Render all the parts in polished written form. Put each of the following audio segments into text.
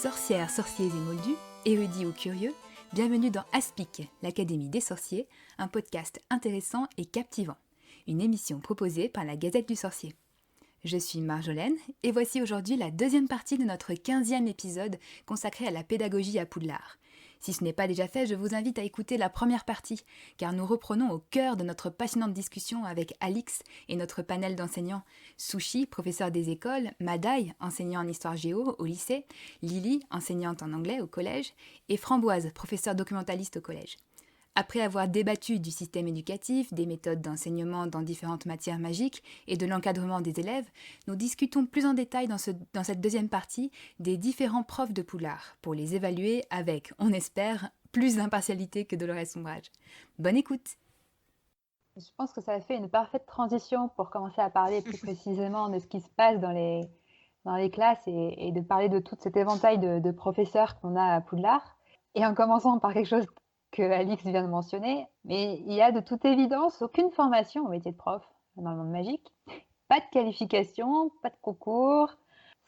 Sorcières, sorciers et moldus, érudits ou curieux, bienvenue dans Aspic, l'Académie des sorciers, un podcast intéressant et captivant. Une émission proposée par la Gazette du Sorcier. Je suis Marjolaine et voici aujourd'hui la deuxième partie de notre 15e épisode consacré à la pédagogie à Poudlard. Si ce n'est pas déjà fait, je vous invite à écouter la première partie, car nous reprenons au cœur de notre passionnante discussion avec Alix et notre panel d'enseignants. Sushi, professeur des écoles, Madaï, enseignant en histoire géo au lycée, Lily, enseignante en anglais au collège, et Framboise, professeur documentaliste au collège. Après avoir débattu du système éducatif, des méthodes d'enseignement dans différentes matières magiques et de l'encadrement des élèves, nous discutons plus en détail dans cette deuxième partie des différents profs de Poudlard pour les évaluer avec, on espère, plus d'impartialité que de leur sombrage. Bonne écoute! Je pense que ça a fait une parfaite transition pour commencer à parler plus précisément de ce qui se passe dans les classes et de parler de tout cet éventail de professeurs qu'on a à Poudlard. Et en commençant par quelque chose que Alix vient de mentionner, mais il y a de toute évidence aucune formation au métier de prof dans le monde magique. Pas de qualification, pas de concours.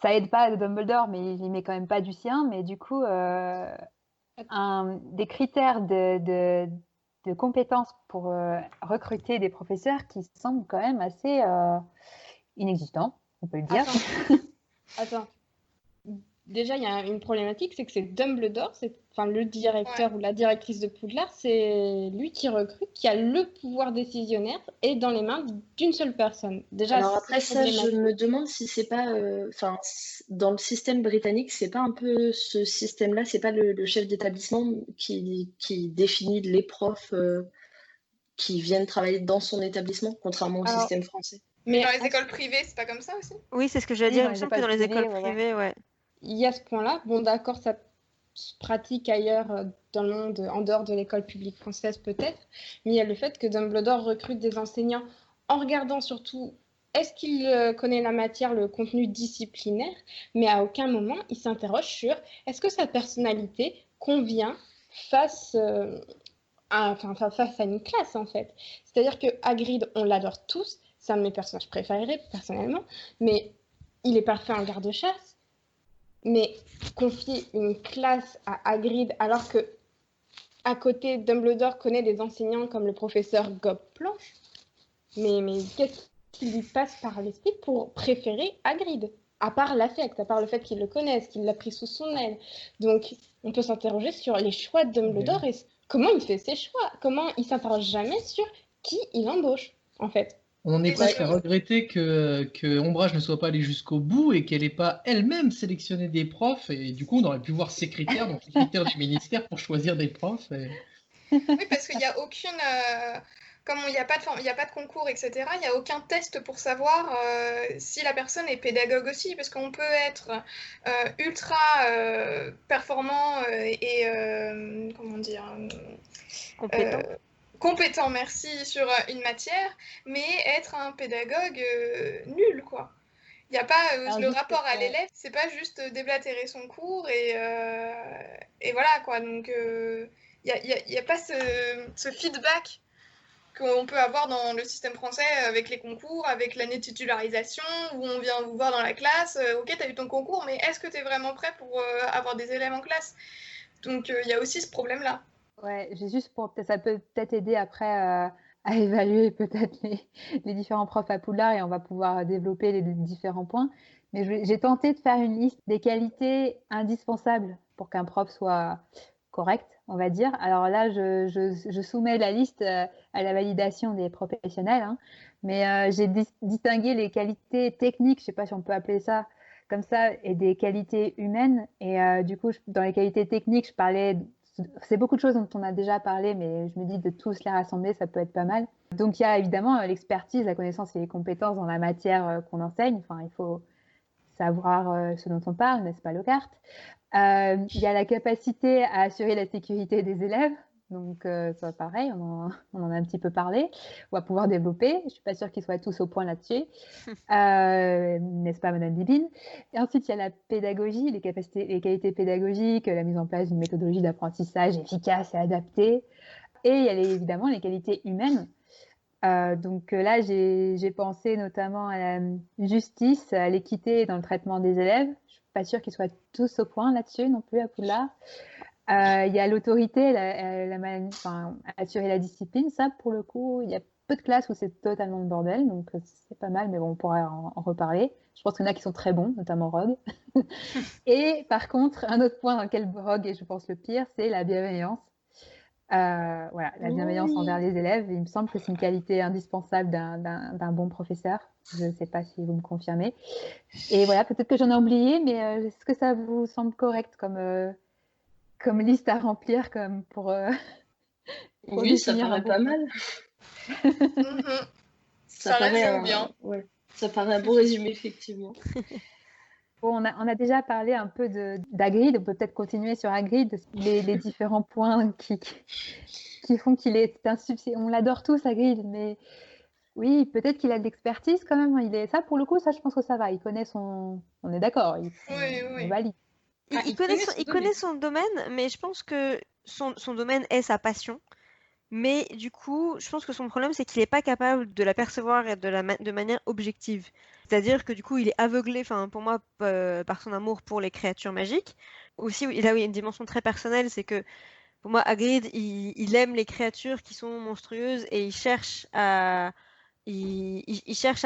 Ça aide pas Dumbledore, mais il y met quand même pas du sien. Mais du coup, des critères de compétences pour recruter des professeurs qui semblent quand même assez inexistants, on peut le dire. Attends. Déjà, il y a une problématique, c'est que c'est Dumbledore, le directeur ou la directrice de Poudlard, c'est lui qui recrute, qui a le pouvoir décisionnaire et dans les mains d'une seule personne. Déjà, alors après ça, je me demande si c'est pas, dans le système britannique, c'est pas un peu ce système-là, c'est pas le chef d'établissement qui définit les profs qui viennent travailler dans son établissement, contrairement au système français. Mais dans les écoles privées, c'est pas comme ça aussi ? Oui, c'est ce que j'allais dire, il me semble que dans les écoles privées, ouais. Il y a ce point-là. Bon, d'accord, ça se pratique ailleurs dans le monde, en dehors de l'école publique française peut-être, mais il y a le fait que Dumbledore recrute des enseignants en regardant surtout est-ce qu'il connaît la matière, le contenu disciplinaire, mais à aucun moment il s'interroge sur est-ce que sa personnalité convient face à une classe en fait. C'est-à-dire que Hagrid, on l'adore tous, c'est un de mes personnages préférés personnellement, mais il est parfait en garde-chasse. Mais confier une classe à Hagrid alors que à côté Dumbledore connaît des enseignants comme le professeur Gobplanche, mais qu'est-ce qui lui passe par l'esprit pour préférer Hagrid, à part l'affect, à part le fait qu'il le connaisse, qu'il l'a pris sous son aile. Donc on peut s'interroger sur les choix de Dumbledore et comment il fait ses choix, comment il s'interroge jamais sur qui il embauche en fait. On est presque à regretter que Ombrage ne soit pas allée jusqu'au bout et qu'elle n'ait pas elle-même sélectionné des profs. Et du coup, on aurait pu voir ses critères, donc les critères du ministère pour choisir des profs. Oui, parce qu'il n'y a aucune... comme il n'y a pas de concours, etc., il n'y a aucun test pour savoir si la personne est pédagogue aussi, parce qu'on peut être ultra performant et... comment dire compétent, merci, sur une matière, mais être un pédagogue nul, quoi. Il n'y a pas le rapport à l'élève, c'est pas juste déblatérer son cours et voilà, quoi. Donc, il n'y a pas ce feedback qu'on peut avoir dans le système français avec les concours, avec l'année de titularisation, où on vient vous voir dans la classe, ok, t'as eu ton concours, mais est-ce que t'es vraiment prêt pour avoir des élèves en classe ? Donc, il y a aussi ce problème-là. Ouais, j'ai juste ça peut peut-être aider après à évaluer peut-être les différents profs à Poudlard et on va pouvoir développer les différents points. Mais j'ai tenté de faire une liste des qualités indispensables pour qu'un prof soit correct, on va dire. Alors là, je soumets la liste à la validation des professionnels, hein. Mais j'ai distingué les qualités techniques, je ne sais pas si on peut appeler ça comme ça, et des qualités humaines. Et du coup, dans les qualités techniques, je parlais... C'est beaucoup de choses dont on a déjà parlé, mais je me dis de tous les rassembler, ça peut être pas mal. Donc, il y a évidemment l'expertise, la connaissance et les compétences dans la matière qu'on enseigne. Enfin, il faut savoir ce dont on parle, n'est-ce pas, Lockhart ? Il y a la capacité à assurer la sécurité des élèves. Donc, ça pareil, on en a un petit peu parlé. On va pouvoir développer. Je ne suis pas sûre qu'ils soient tous au point là-dessus. N'est-ce pas, Madame Bibine ? Et ensuite, il y a la pédagogie, les qualités pédagogiques, la mise en place d'une méthodologie d'apprentissage efficace et adaptée. Et il y a évidemment les qualités humaines. Donc là, j'ai pensé notamment à la justice, à l'équité dans le traitement des élèves. Je ne suis pas sûre qu'ils soient tous au point là-dessus non plus à Poudlard. Il y a l'autorité, assurer la discipline. Ça, pour le coup, il y a peu de classes où c'est totalement le bordel, donc c'est pas mal, mais bon, on pourra en reparler. Je pense qu'il y en a qui sont très bons, notamment Rogue. Et par contre, un autre point dans lequel Rogue est, je pense, le pire, c'est la bienveillance. Voilà, la bienveillance envers les élèves. Il me semble que c'est une qualité indispensable d'un bon professeur. Je ne sais pas si vous me confirmez. Et voilà, peut-être que j'en ai oublié, mais est-ce que ça vous semble correct comme liste à remplir pour oui, ça paraît pas mal. Ça résume bien. Ouais, ça paraît un bon résumé, effectivement. Bon, on a déjà parlé un peu d'Hagrid. On peut peut-être continuer sur Hagrid, les différents points qui font qu'il est insuffisamment. On l'adore tous, Hagrid, mais oui, peut-être qu'il a de l'expertise quand même. Ça, pour le coup, ça, je pense que ça va. Il connaît son... On est d'accord, on valide. Il connaît son domaine, mais je pense que son domaine est sa passion. Mais du coup, je pense que son problème, c'est qu'il n'est pas capable de la percevoir de manière objective. C'est-à-dire que du coup, il est aveuglé, pour moi, par son amour pour les créatures magiques. Aussi, là où il y a une dimension très personnelle, c'est que pour moi, Hagrid, il aime les créatures qui sont monstrueuses et il cherche à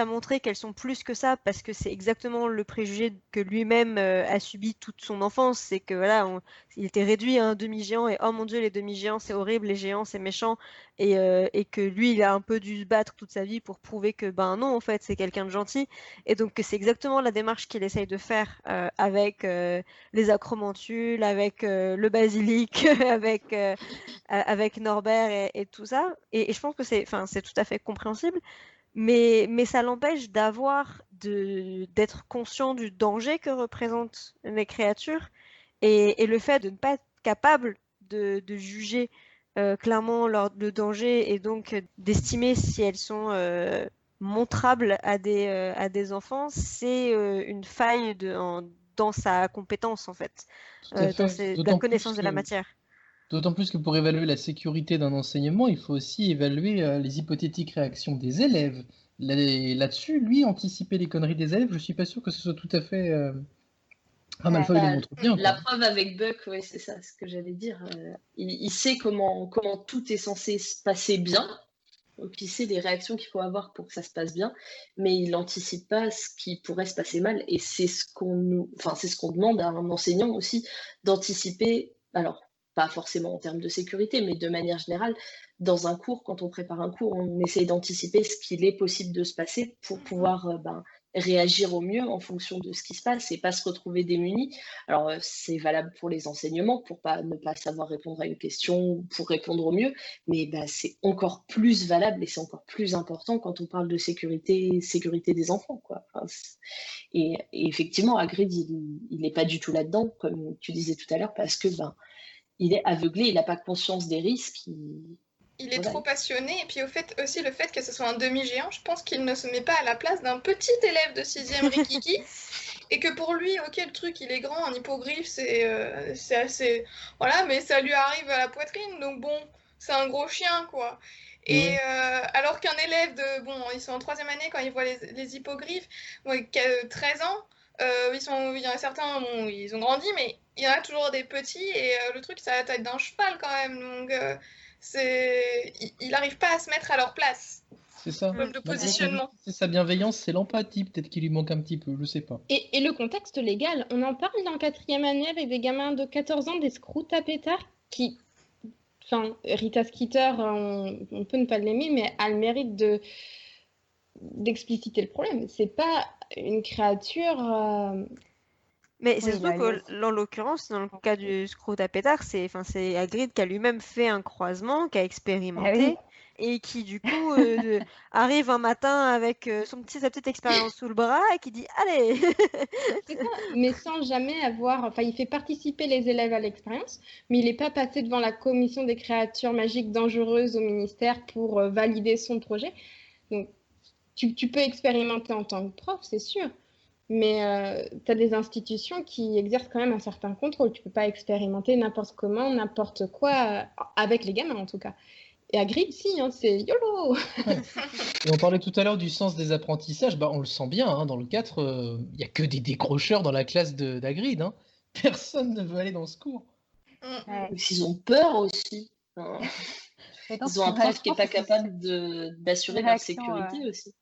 montrer qu'elles sont plus que ça parce que c'est exactement le préjugé que lui-même a subi toute son enfance. C'est que voilà, il était réduit à un demi-géant et oh mon Dieu, les demi-géants c'est horrible, les géants c'est méchant et que lui il a un peu dû se battre toute sa vie pour prouver que ben non en fait c'est quelqu'un de gentil et donc que c'est exactement la démarche qu'il essaye de faire avec les acromantules, avec le basilic, avec Norbert et tout ça et je pense que c'est tout à fait compréhensible. Mais ça l'empêche d'être conscient du danger que représentent les créatures et le fait de ne pas être capable de juger clairement le danger et donc d'estimer si elles sont montrables à des enfants, c'est une faille dans sa compétence en fait, dans la connaissance de la matière. D'autant plus que pour évaluer la sécurité d'un enseignement, il faut aussi évaluer les hypothétiques réactions des élèves. Là-dessus, lui, anticiper les conneries des élèves, je suis pas sûr que ce soit tout à fait... Malfoy le montre bien. La preuve avec Buck, ouais, c'est ça ce que j'allais dire. Il sait comment tout est censé se passer bien. Donc il sait les réactions qu'il faut avoir pour que ça se passe bien, mais il n'anticipe pas ce qui pourrait se passer mal. Et c'est ce qu'on demande à un enseignant aussi, d'anticiper, alors pas forcément en termes de sécurité, mais de manière générale, dans un cours, quand on prépare un cours, on essaye d'anticiper ce qu'il est possible de se passer pour pouvoir réagir au mieux en fonction de ce qui se passe et pas se retrouver démunis. Alors, c'est valable pour les enseignements, pour ne pas savoir répondre à une question, pour répondre au mieux, mais c'est encore plus valable et c'est encore plus important quand on parle de sécurité des enfants, quoi. Et effectivement, Hagrid, il n'est pas du tout là-dedans, comme tu disais tout à l'heure, parce que il est aveuglé, il n'a pas conscience des risques. Il est trop passionné, et puis le fait que ce soit un demi-géant, je pense qu'il ne se met pas à la place d'un petit élève de 6e Rikiki, et que pour lui, ok, le truc, il est grand, un hippogriffe, c'est assez... Voilà, mais ça lui arrive à la poitrine, donc bon, c'est un gros chien, quoi. Et alors qu'un élève ils sont en 3e année, quand ils voient les hippogriffes, 13 ans, il y en a certains, ils ont grandi, mais il y en a toujours des petits, et le truc, c'est à la taille d'un cheval, quand même, donc... il n'arrive pas à se mettre à leur place. C'est ça. De positionnement. C'est sa bienveillance, c'est l'empathie, peut-être qu'il lui manque un petit peu, je sais pas. Et le contexte légal, on en parle en 4e année avec des gamins de 14 ans, des scrouts à pétard qui... Rita Skeeter, on peut ne pas l'aimer, mais a le mérite d'expliciter le problème. C'est pas une créature... Mais c'est surtout qu'en l'occurrence, dans le cas du scrout à pétard, c'est Hagrid qui a lui-même fait un croisement, qui a expérimenté, et qui du coup arrive un matin avec sa petite expérience sous le bras et qui dit « Allez !» C'est ça, mais sans jamais avoir... il fait participer les élèves à l'expérience, mais il n'est pas passé devant la commission des créatures magiques dangereuses au ministère pour valider son projet. Donc, tu peux expérimenter en tant que prof, c'est sûr. Mais tu as des institutions qui exercent quand même un certain contrôle. Tu ne peux pas expérimenter n'importe comment, n'importe quoi, avec les gamins en tout cas. Et Hagrid, si, hein, c'est YOLO. Et on parlait tout à l'heure du sens des apprentissages, on le sent bien, hein, dans le 4, il n'y a que des décrocheurs dans la classe d'Hagrid. Hein. Personne ne veut aller dans ce cours. Ouais. Ils ont peur aussi. Enfin, Et donc, ils ont un ouais, prof je qui n'est pense pas que c'est capable d'assurer une leur réaction. sécurité aussi.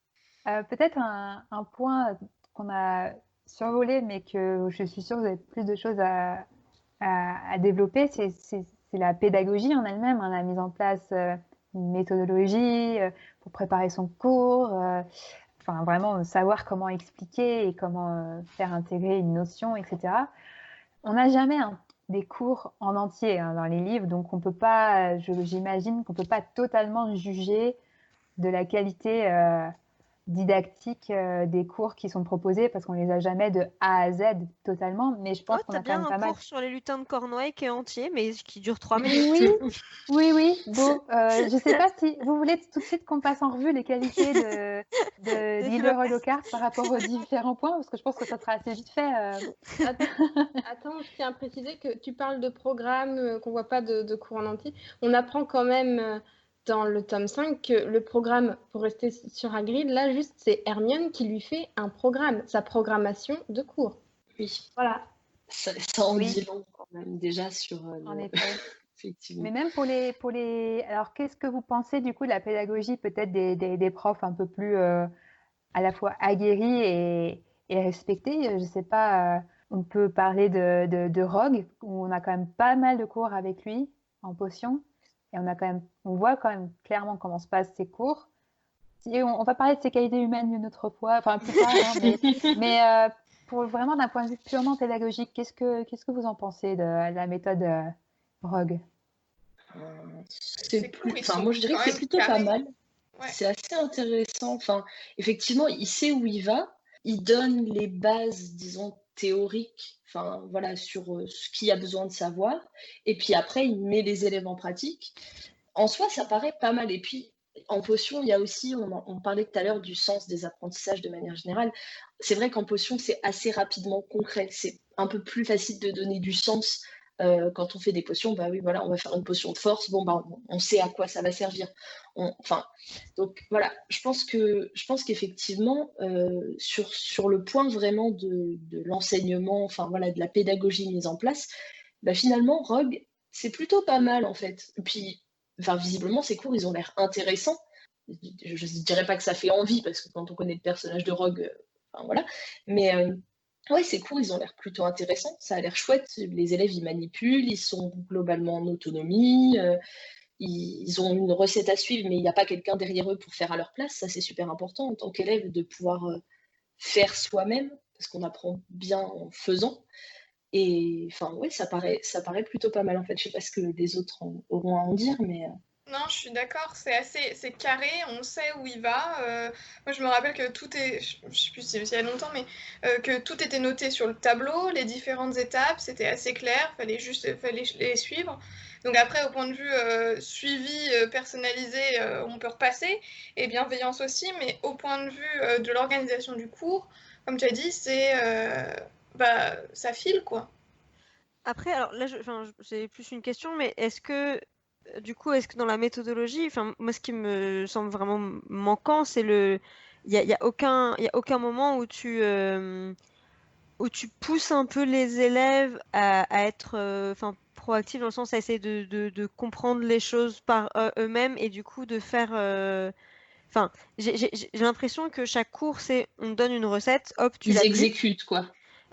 Peut-être un point qu'on a survolé, mais que je suis sûre que vous avez plus de choses à développer, c'est la pédagogie en elle-même, hein, la mise en place une méthodologie pour préparer son cours, enfin vraiment savoir comment expliquer et comment faire intégrer une notion, etc. On n'a jamais des cours en entier hein, dans les livres, donc on peut pas, j'imagine qu'on peut pas totalement juger de la qualité didactique des cours qui sont proposés parce qu'on les a jamais de A à Z totalement, mais je pense qu'on T'as a quand bien même un pas mal. cours sur les lutins de Cornouailles qui est entier, mais qui dure 3 minutes. Oui, beau. Je sais pas si vous voulez tout de suite qu'on passe en revue les qualités d'Hilary Lockhart par rapport aux différents points, parce que je pense que ça sera assez vite fait. Attends, je tiens à préciser que tu parles de programme, qu'on voit pas de cours en entier. On apprend quand même dans le tome 5 que le programme, pour rester sur Hagrid, là juste c'est Hermione qui lui fait un programme, sa programmation de cours. Oui, Voilà. ça en Oui. dit long quand même déjà sur En effet. effectivement. Mais même pour les... Alors, qu'est-ce que vous pensez du coup de la pédagogie peut-être des profs un peu plus à la fois aguerris et respectés? Je sais pas, on peut parler de Rogue, où on a quand même pas mal de cours avec lui en potion. Et on voit quand même clairement comment se passent ses cours. On va parler de ses qualités humaines une autre fois, enfin plus tard, hein, mais pour vraiment d'un point de vue purement pédagogique, qu'est-ce que vous en pensez de la méthode Rogue? C'est cours, ils enfin, sont moi je dirais quand que c'est même plutôt pas carrés. mal. Ouais. C'est assez intéressant. Enfin, effectivement, il sait où il va. Il donne les bases, disons, théoriques, enfin, voilà, sur ce qu'il y a besoin de savoir. Et puis après, il met les élèves en pratique. En soi, ça paraît pas mal. Et puis, en potion, il y a aussi, on parlait tout à l'heure du sens des apprentissages de manière générale. C'est vrai qu'en potion, c'est assez rapidement concret. C'est un peu plus facile de donner du sens. Quand on fait des potions, bah oui, voilà, on va faire une potion de force. Bon, bah, on sait à quoi ça va servir. Enfin, donc voilà, je pense qu'effectivement, sur le point vraiment de l'enseignement, enfin voilà, de la pédagogie mise en place, bah, finalement, Rogue, c'est plutôt pas mal en fait. Et puis, enfin, visiblement, ces cours, ils ont l'air intéressants. Je ne dirais pas que ça fait envie, parce que quand on connaît le personnage de Rogue, enfin voilà. Mais ouais, ces cours, ils ont l'air plutôt intéressants. Ça a l'air chouette. Les élèves, ils manipulent, ils sont globalement en autonomie. Ils ont une recette à suivre, mais il n'y a pas quelqu'un derrière eux pour faire à leur place. Ça, c'est super important en tant qu'élève de pouvoir faire soi-même, parce qu'on apprend bien en faisant. Et enfin, ouais, ça paraît plutôt pas mal en fait. Je sais pas ce que les autres auront à en dire, mais. Non, je suis d'accord, c'est carré, on sait où il va. Moi, je me rappelle que tout est, je sais plus si il y a longtemps, mais que tout était noté sur le tableau, les différentes étapes, c'était assez clair, fallait les suivre. Donc après, au point de vue suivi, personnalisé, on peut repasser, et bienveillance aussi, mais au point de vue de l'organisation du cours, comme tu as dit, ça file, quoi. Après, alors là, j'ai plus une question, mais est-ce que dans la méthodologie, enfin, moi, ce qui me semble vraiment manquant, c'est il y a aucun moment où tu pousses un peu les élèves à être, proactifs dans le sens à essayer de comprendre les choses par eux-mêmes et du coup de faire. Enfin, j'ai l'impression que chaque cours, c'est on te donne une recette, hop, tu Ils l'appliques. exécutent, quoi.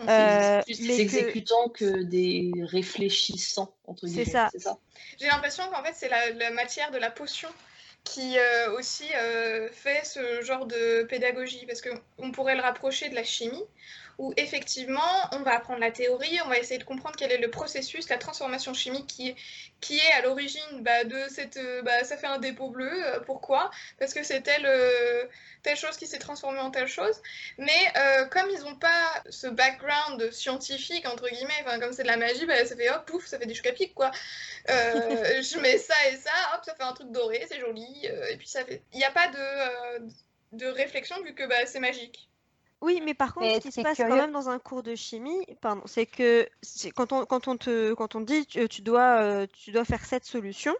C'est plus des exécutants que des réfléchissants, entre guillemets. C'est ça. J'ai l'impression qu'en fait, c'est la matière de la potion qui aussi fait ce genre de pédagogie, parce qu'on pourrait le rapprocher de la chimie, où effectivement, on va apprendre la théorie, on va essayer de comprendre quel est le processus, la transformation chimique qui est à l'origine de cette... ça fait un dépôt bleu, pourquoi? Parce que c'est telle chose qui s'est transformée en telle chose. Mais comme ils n'ont pas ce background scientifique, entre guillemets, comme c'est de la magie, ça fait hop, pouf, ça fait des chocs à pic, quoi. Je mets ça et ça, hop, ça fait un truc doré, c'est joli, et puis ça fait... Il n'y a pas de réflexion vu que c'est magique. Oui, mais par contre, ce qui se passe quand même dans un cours de chimie, pardon, c'est que quand on te dit tu dois faire cette solution,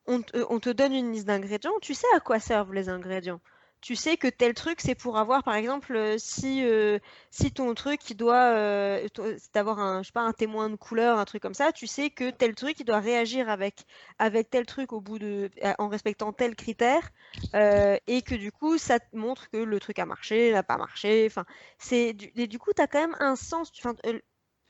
on te donne une liste d'ingrédients, tu sais à quoi servent les ingrédients. Tu sais que tel truc, c'est pour avoir, par exemple, si ton truc, il doit, c'est d'avoir je sais pas, un témoin de couleur, un truc comme ça, tu sais que tel truc, il doit réagir avec tel truc en respectant tel critère, et que du coup, ça te montre que le truc a marché, n'a pas marché. Enfin, et du coup, tu as quand même un sens.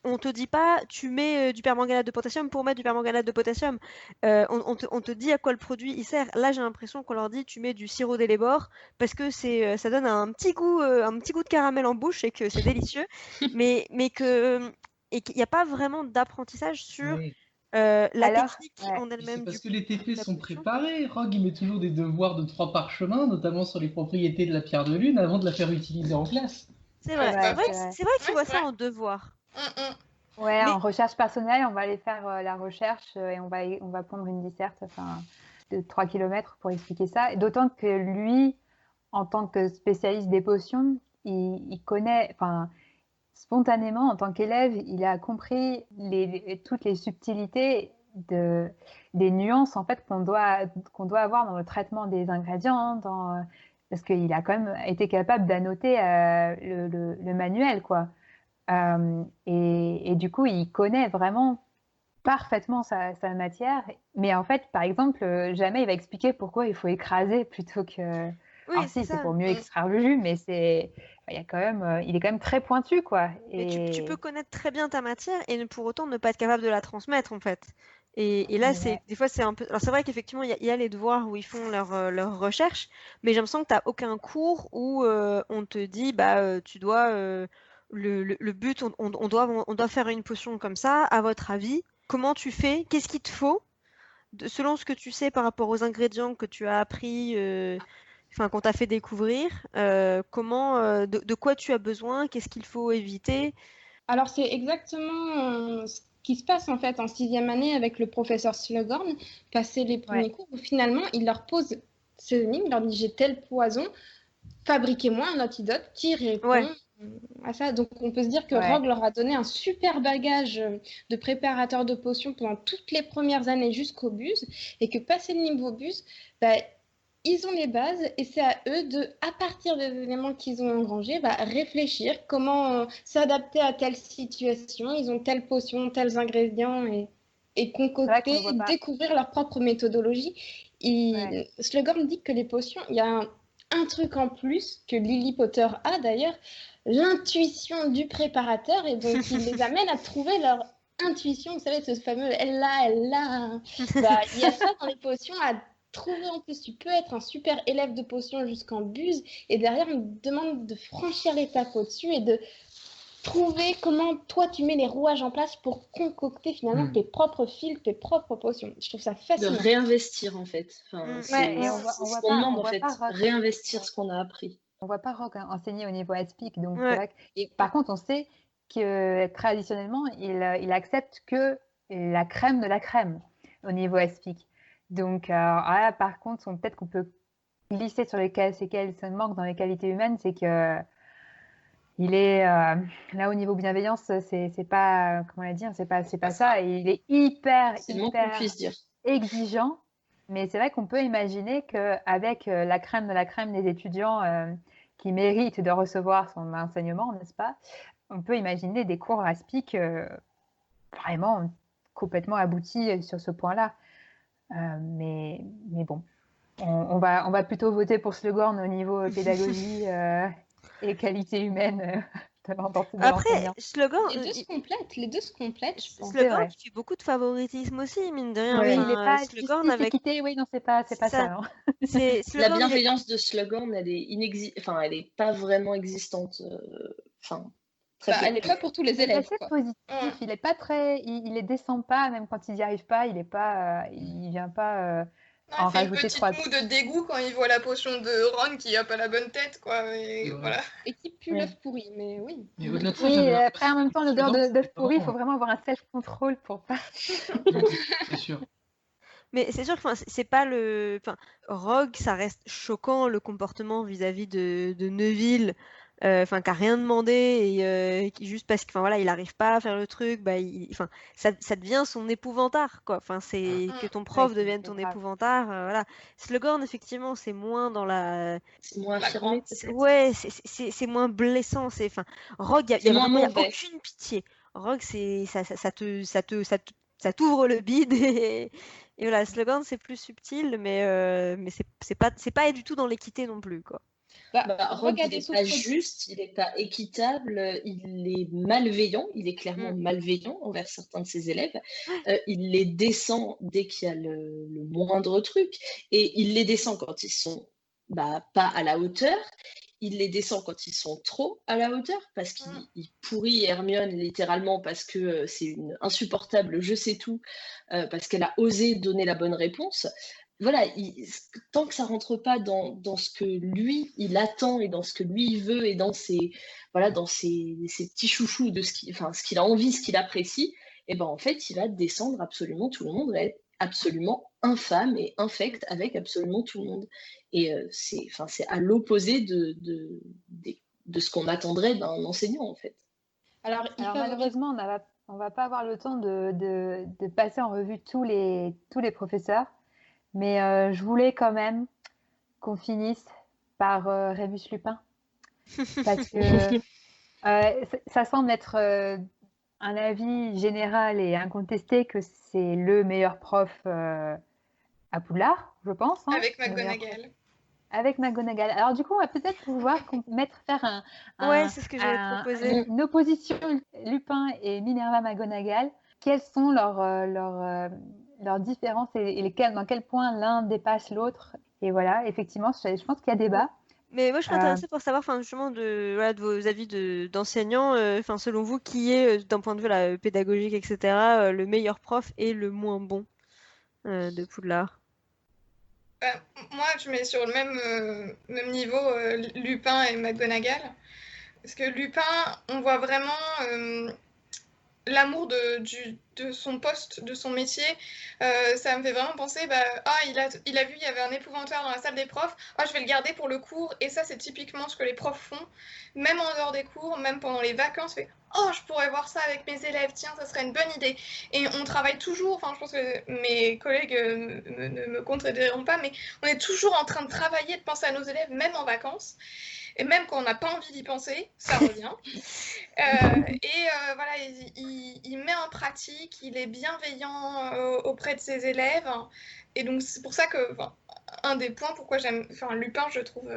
On te dit pas, tu mets du permanganate de potassium pour mettre du permanganate de potassium. On te dit à quoi le produit il sert. Là, j'ai l'impression qu'on leur dit, tu mets du sirop d'Ellébore parce que ça donne un petit goût de caramel en bouche et que c'est délicieux, mais et qu'il n'y a pas vraiment d'apprentissage sur Oui. la Alors, technique ouais. en C'est elle-même. parce que coup, les TP la sont production. préparés. Rogue, il met toujours des devoirs de 3 parchemins, notamment sur les propriétés de la pierre de lune, avant de la faire utiliser en classe. C'est Ouais, vrai. c'est pas Ouais, faux. c'est vrai. C'est vrai qu'ils Ouais, voient c'est ça vrai. en devoir. Ouais, Mais en recherche personnelle, on va aller faire la recherche et on va prendre une disserte de 3 kilomètres pour expliquer ça. Et d'autant que lui, en tant que spécialiste des potions, il connaît, enfin, spontanément, en tant qu'élève, il a compris toutes les subtilités des nuances en fait qu'on doit avoir dans le traitement des ingrédients, parce qu'il a quand même été capable d'annoter le manuel, quoi. Et du coup, il connaît vraiment parfaitement sa matière. Mais en fait, par exemple, jamais il va expliquer pourquoi il faut écraser plutôt que. oui, Alors c'est si, c'est ça. pour mieux extraire le jus, mais il est quand même très pointu, quoi. Mais tu peux Et connaître très bien ta matière et pour autant ne pas être capable de la transmettre en fait. Et là, ouais. des fois, c'est un peu. Alors, c'est vrai qu'effectivement, il y a les devoirs où ils font leur recherche, mais j'ai l'impression que tu n'as aucun cours où on te dit, bah, tu dois. Le but, on doit faire une potion comme ça, à votre avis. Comment tu fais? Qu'est-ce qu'il te faut? Selon ce que tu sais par rapport aux ingrédients que tu as appris, enfin, qu'on t'a fait découvrir, de quoi tu as besoin? Qu'est-ce qu'il faut éviter? Alors, c'est exactement ce qui se passe en fait en 6e année avec le professeur Slughorn, passer les premiers Ouais. cours, où finalement, il leur pose ces énigmes, il leur dit j'ai tel poison, fabriquez-moi un antidote qui répond Ouais. à ça. Donc, on peut se dire que Ouais. Rogue leur a donné un super bagage de préparateur de potions pendant toutes les premières années jusqu'au buse, et que passé le niveau buse, bah, ils ont les bases et c'est à eux de, à partir des éléments qu'ils ont engrangés, réfléchir comment s'adapter à telle situation. Ils ont telle potion, tels ingrédients et C'est vrai qu'on concocter, ne voit pas. découvrir leur propre méthodologie. Ouais. Slughorn dit que les potions, il y a un truc en plus que Lily Potter a d'ailleurs, l'intuition du préparateur, et donc il les amène à trouver leur intuition. Vous savez, ce fameux elle là. Il y a ça dans les potions à trouver. En plus, tu peux être un super élève de potions jusqu'en buse, et derrière on te demande de franchir l'étape au-dessus et de trouver comment toi tu mets les rouages en place pour concocter finalement tes propres fils, tes propres potions. Je trouve ça De fascinant. réinvestir en fait. Enfin, Ouais, et on c'est voit ce qu'on demande on en voit fait. pas Rogue. Réinvestir ce qu'on a appris. On voit pas Rogue enseigner au niveau aspic, donc c'est Ouais. vrai. Et par contre, on sait que traditionnellement, il accepte que la crème de la crème au niveau aspic. Donc, là, par contre, peut-être qu'on peut glisser sur c'est qu'elle se manque dans les qualités humaines, c'est que il est là au niveau bienveillance, c'est pas comment on l'a dit, hein, c'est pas ça. Et il est C'est le moins qu'on puisse dire. exigeant. Mais c'est vrai qu'on peut imaginer qu'avec la crème de la crème des étudiants qui méritent de recevoir son enseignement, n'est-ce pas? On peut imaginer des cours aspic vraiment complètement aboutis sur ce point-là. Mais bon, on va plutôt voter pour Slughorn au niveau pédagogie et qualité humaine de Après, l'enseignant. Slughorn, Les deux se complètent, je pense. C'est Slughorn, vrai. il fait beaucoup de favoritisme aussi, mine de rien. Oui, Oui. il est pas Slughorn justice, avec. équité, oui, non, c'est pas C'est ça, ça. non. La Slughorn, il est bienveillance de Slughorn, elle est enfin, elle est pas vraiment existante. Enfin, très peu. Elle n'est pas pour tous les Il est élèves, assez quoi. positif, Ouais. il est pas très, il les descend pas, même quand ils n'y arrivent pas, il est pas, il vient pas Non, en il fait une rajouter petite trois. moue de dégoût quand il voit la potion de Ron qui a pas la bonne tête, quoi. Et C'est vrai. voilà. Et qui pue Ouais. l'œuf pourri, mais oui. Mais au-delà de ça, Oui, j'avais après en même temps, l'odeur Slughorn, d'œuf pourri, il vraiment, faut vraiment avoir un self-control pour pas. c'est sûr. Mais c'est sûr que c'est pas le. Enfin, Rogue, ça reste choquant le comportement vis-à-vis de Neville. enfin qui a rien demandé et qui juste parce que voilà il arrive pas à faire le truc, bah enfin ça devient son épouvantaire quoi. Enfin c'est que ton prof devienne ton épouvantaire, voilà. Slughorn effectivement c'est moins dans la, C'est moins La affirmé, grande. peut-être. ouais c'est moins blessant, c'est enfin Rogue C'est moins vraiment y a mauvais. aucune pitié. Rogue c'est ça t'ouvre le bide et voilà Slughorn c'est plus subtil mais c'est pas du tout dans l'équité non plus quoi. Bah, Rogue, il des n'est pas souffres. juste, il n'est pas équitable, il est malveillant, il est clairement Mm. malveillant envers certains de ses élèves. Il les descend dès qu'il y a le moindre truc, et il les descend quand ils sont pas à la hauteur. Il les descend quand ils sont trop à la hauteur, parce qu'il pourrit Hermione littéralement parce que c'est une insupportable je sais tout, parce qu'elle a osé donner la bonne réponse. Voilà, tant que ça rentre pas dans ce que lui, il attend et dans ce que lui, il veut et dans ses petits chouchous de ce qu'il a envie, ce qu'il apprécie, et ben en fait, il va descendre absolument tout le monde, va être absolument infâme et infect avec absolument tout le monde. Et c'est à l'opposé de ce qu'on attendrait d'un enseignant, en fait. Alors, malheureusement, on va pas avoir le temps de passer en revue tous les professeurs, mais je voulais quand même qu'on finisse par Rémus Lupin, parce que ça semble être un avis général et incontesté que c'est le meilleur prof à Poudlard, je pense. Hein, Avec le meilleur McGonagall. avec McGonagall. Alors du coup, on va peut-être pouvoir faire Ouais, c'est ce que j'allais proposer. une opposition Lupin et Minerva McGonagall. Quelles sont leurs différences et dans quel point l'un dépasse l'autre. Et voilà, effectivement, je pense qu'il y a débat. Mais moi, je serais intéressée pour savoir, enfin, justement, de vos avis d'enseignants, enfin, selon vous, qui est, d'un point de vue là, pédagogique, etc., le meilleur prof et le moins bon de Poudlard? Moi, je mets sur le même niveau Lupin et McGonagall. Parce que Lupin, on voit vraiment l'amour de son poste, de son métier. Ça me fait vraiment penser, il a vu, il y avait un épouvantaire dans la salle des profs, je vais le garder pour le cours. Et ça, c'est typiquement ce que les profs font, même en dehors des cours, même pendant les vacances. Je pourrais voir ça avec mes élèves, tiens, ça serait une bonne idée. Et on travaille toujours, enfin, je pense que mes collègues ne me contrediront pas, mais on est toujours en train de travailler, de penser à nos élèves, même en vacances. Et même quand on n'a pas envie d'y penser, ça revient. Voilà, il met en pratique, il est bienveillant auprès de ses élèves. Et donc, c'est pour ça que, un des points pourquoi j'aime, Lupin, je trouve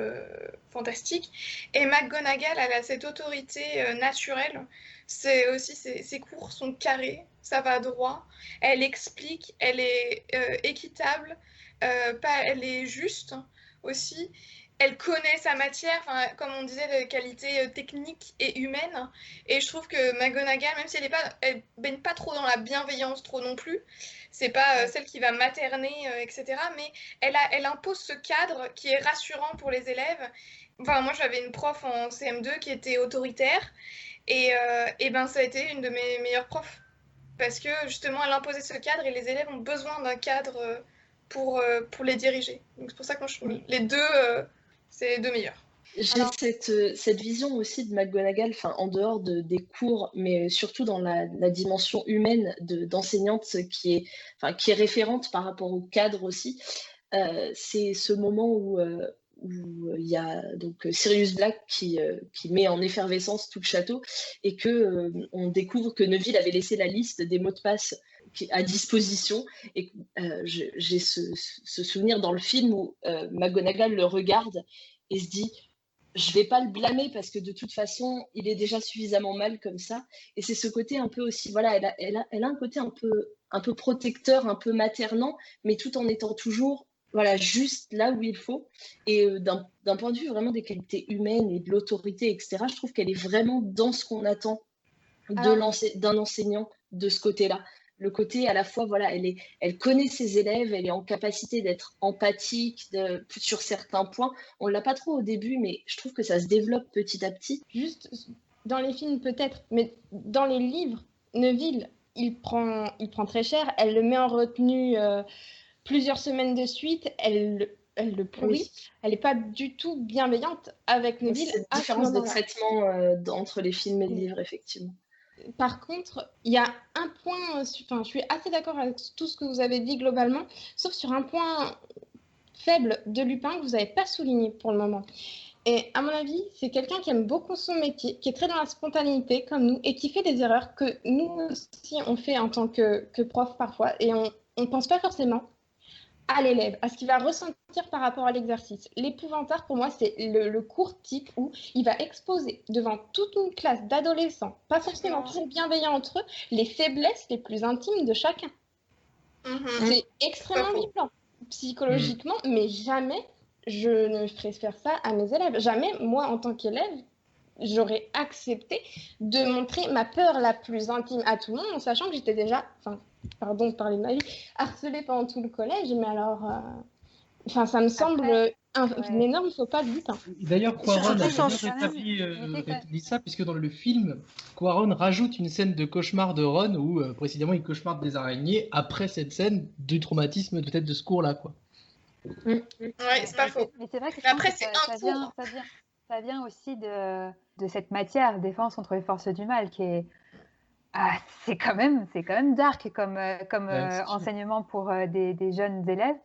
fantastique. Et McGonagall, elle a cette autorité naturelle. C'est aussi, ses cours sont carrés, ça va droit. Elle explique, elle est équitable, elle est juste aussi. Elle connaît sa matière, comme on disait, les qualités techniques et humaines. Et je trouve que McGonagall, même si elle baigne pas trop dans la bienveillance trop non plus, c'est pas celle qui va materner, etc. Mais elle impose ce cadre qui est rassurant pour les élèves. Moi, j'avais une prof en CM2 qui était autoritaire. Et ça a été une de mes meilleures profs. Parce que justement, elle imposait ce cadre et les élèves ont besoin d'un cadre pour les diriger. Donc c'est pour ça que moi, les deux... c'est les deux meilleurs. J'ai cette vision aussi de McGonagall, en dehors des cours, mais surtout dans la dimension humaine d'enseignante qui est référente par rapport au cadre aussi. C'est ce moment où il y a donc Sirius Black qui met en effervescence tout le château et que on découvre que Neville avait laissé la liste des mots de passe à disposition. Et j'ai ce souvenir dans le film où McGonagall le regarde et se dit je vais pas le blâmer parce que de toute façon il est déjà suffisamment mal comme ça. Et c'est ce côté un peu aussi, voilà, elle a un côté un peu protecteur, un peu maternant, mais tout en étant toujours juste là où il faut. Et d'un point de vue vraiment des qualités humaines et de l'autorité, etc., je trouve qu'elle est vraiment dans ce qu'on attend d'un enseignant de ce côté-là. Le côté à la fois, elle connaît ses élèves, elle est en capacité d'être empathique sur certains points. On ne l'a pas trop au début, mais je trouve que ça se développe petit à petit. Juste dans les films peut-être, mais dans les livres, Neville, il prend très cher, elle le met en retenue plusieurs semaines de suite, elle elle le pourrit. Elle n'est pas du tout bienveillante avec Neville Cette à ce différence de moment-là. traitement entre les films et le livre, effectivement. Par contre, il y a un point, je suis assez d'accord avec tout ce que vous avez dit globalement, sauf sur un point faible de Lupin que vous n'avez pas souligné pour le moment. Et à mon avis, c'est quelqu'un qui aime beaucoup son métier, qui est très dans la spontanéité comme nous et qui fait des erreurs que nous aussi on fait en tant que prof parfois et on ne pense pas forcément à l'élève, à ce qu'il va ressentir par rapport à l'exercice. L'épouvantaire, pour moi, c'est le cours type où il va exposer devant toute une classe d'adolescents, pas forcément toujours bienveillants entre eux, les faiblesses les plus intimes de chacun. C'est extrêmement violent psychologiquement, mais jamais je ne ferais faire ça à mes élèves. Jamais, moi, en tant qu'élève, j'aurais accepté de montrer ma peur la plus intime à tout le monde, en sachant que j'étais déjà, pardon de parler de ma vie, harcelée pendant tout le collège, mais alors, ça me semble un énorme faux pas de Lupin. D'ailleurs, Cuaron a bien rétabli ça, puisque dans le film, Cuaron rajoute une scène de cauchemar de Ron où précisément il cauchemarde des araignées après cette scène du traumatisme peut-être de ce cours-là, quoi. Ouais, c'est pas faux. Mais c'est vrai que après, c'est un cours. Ça vient aussi de cette matière, défense contre les forces du mal, qui est c'est quand même dark comme enseignement pour des jeunes élèves.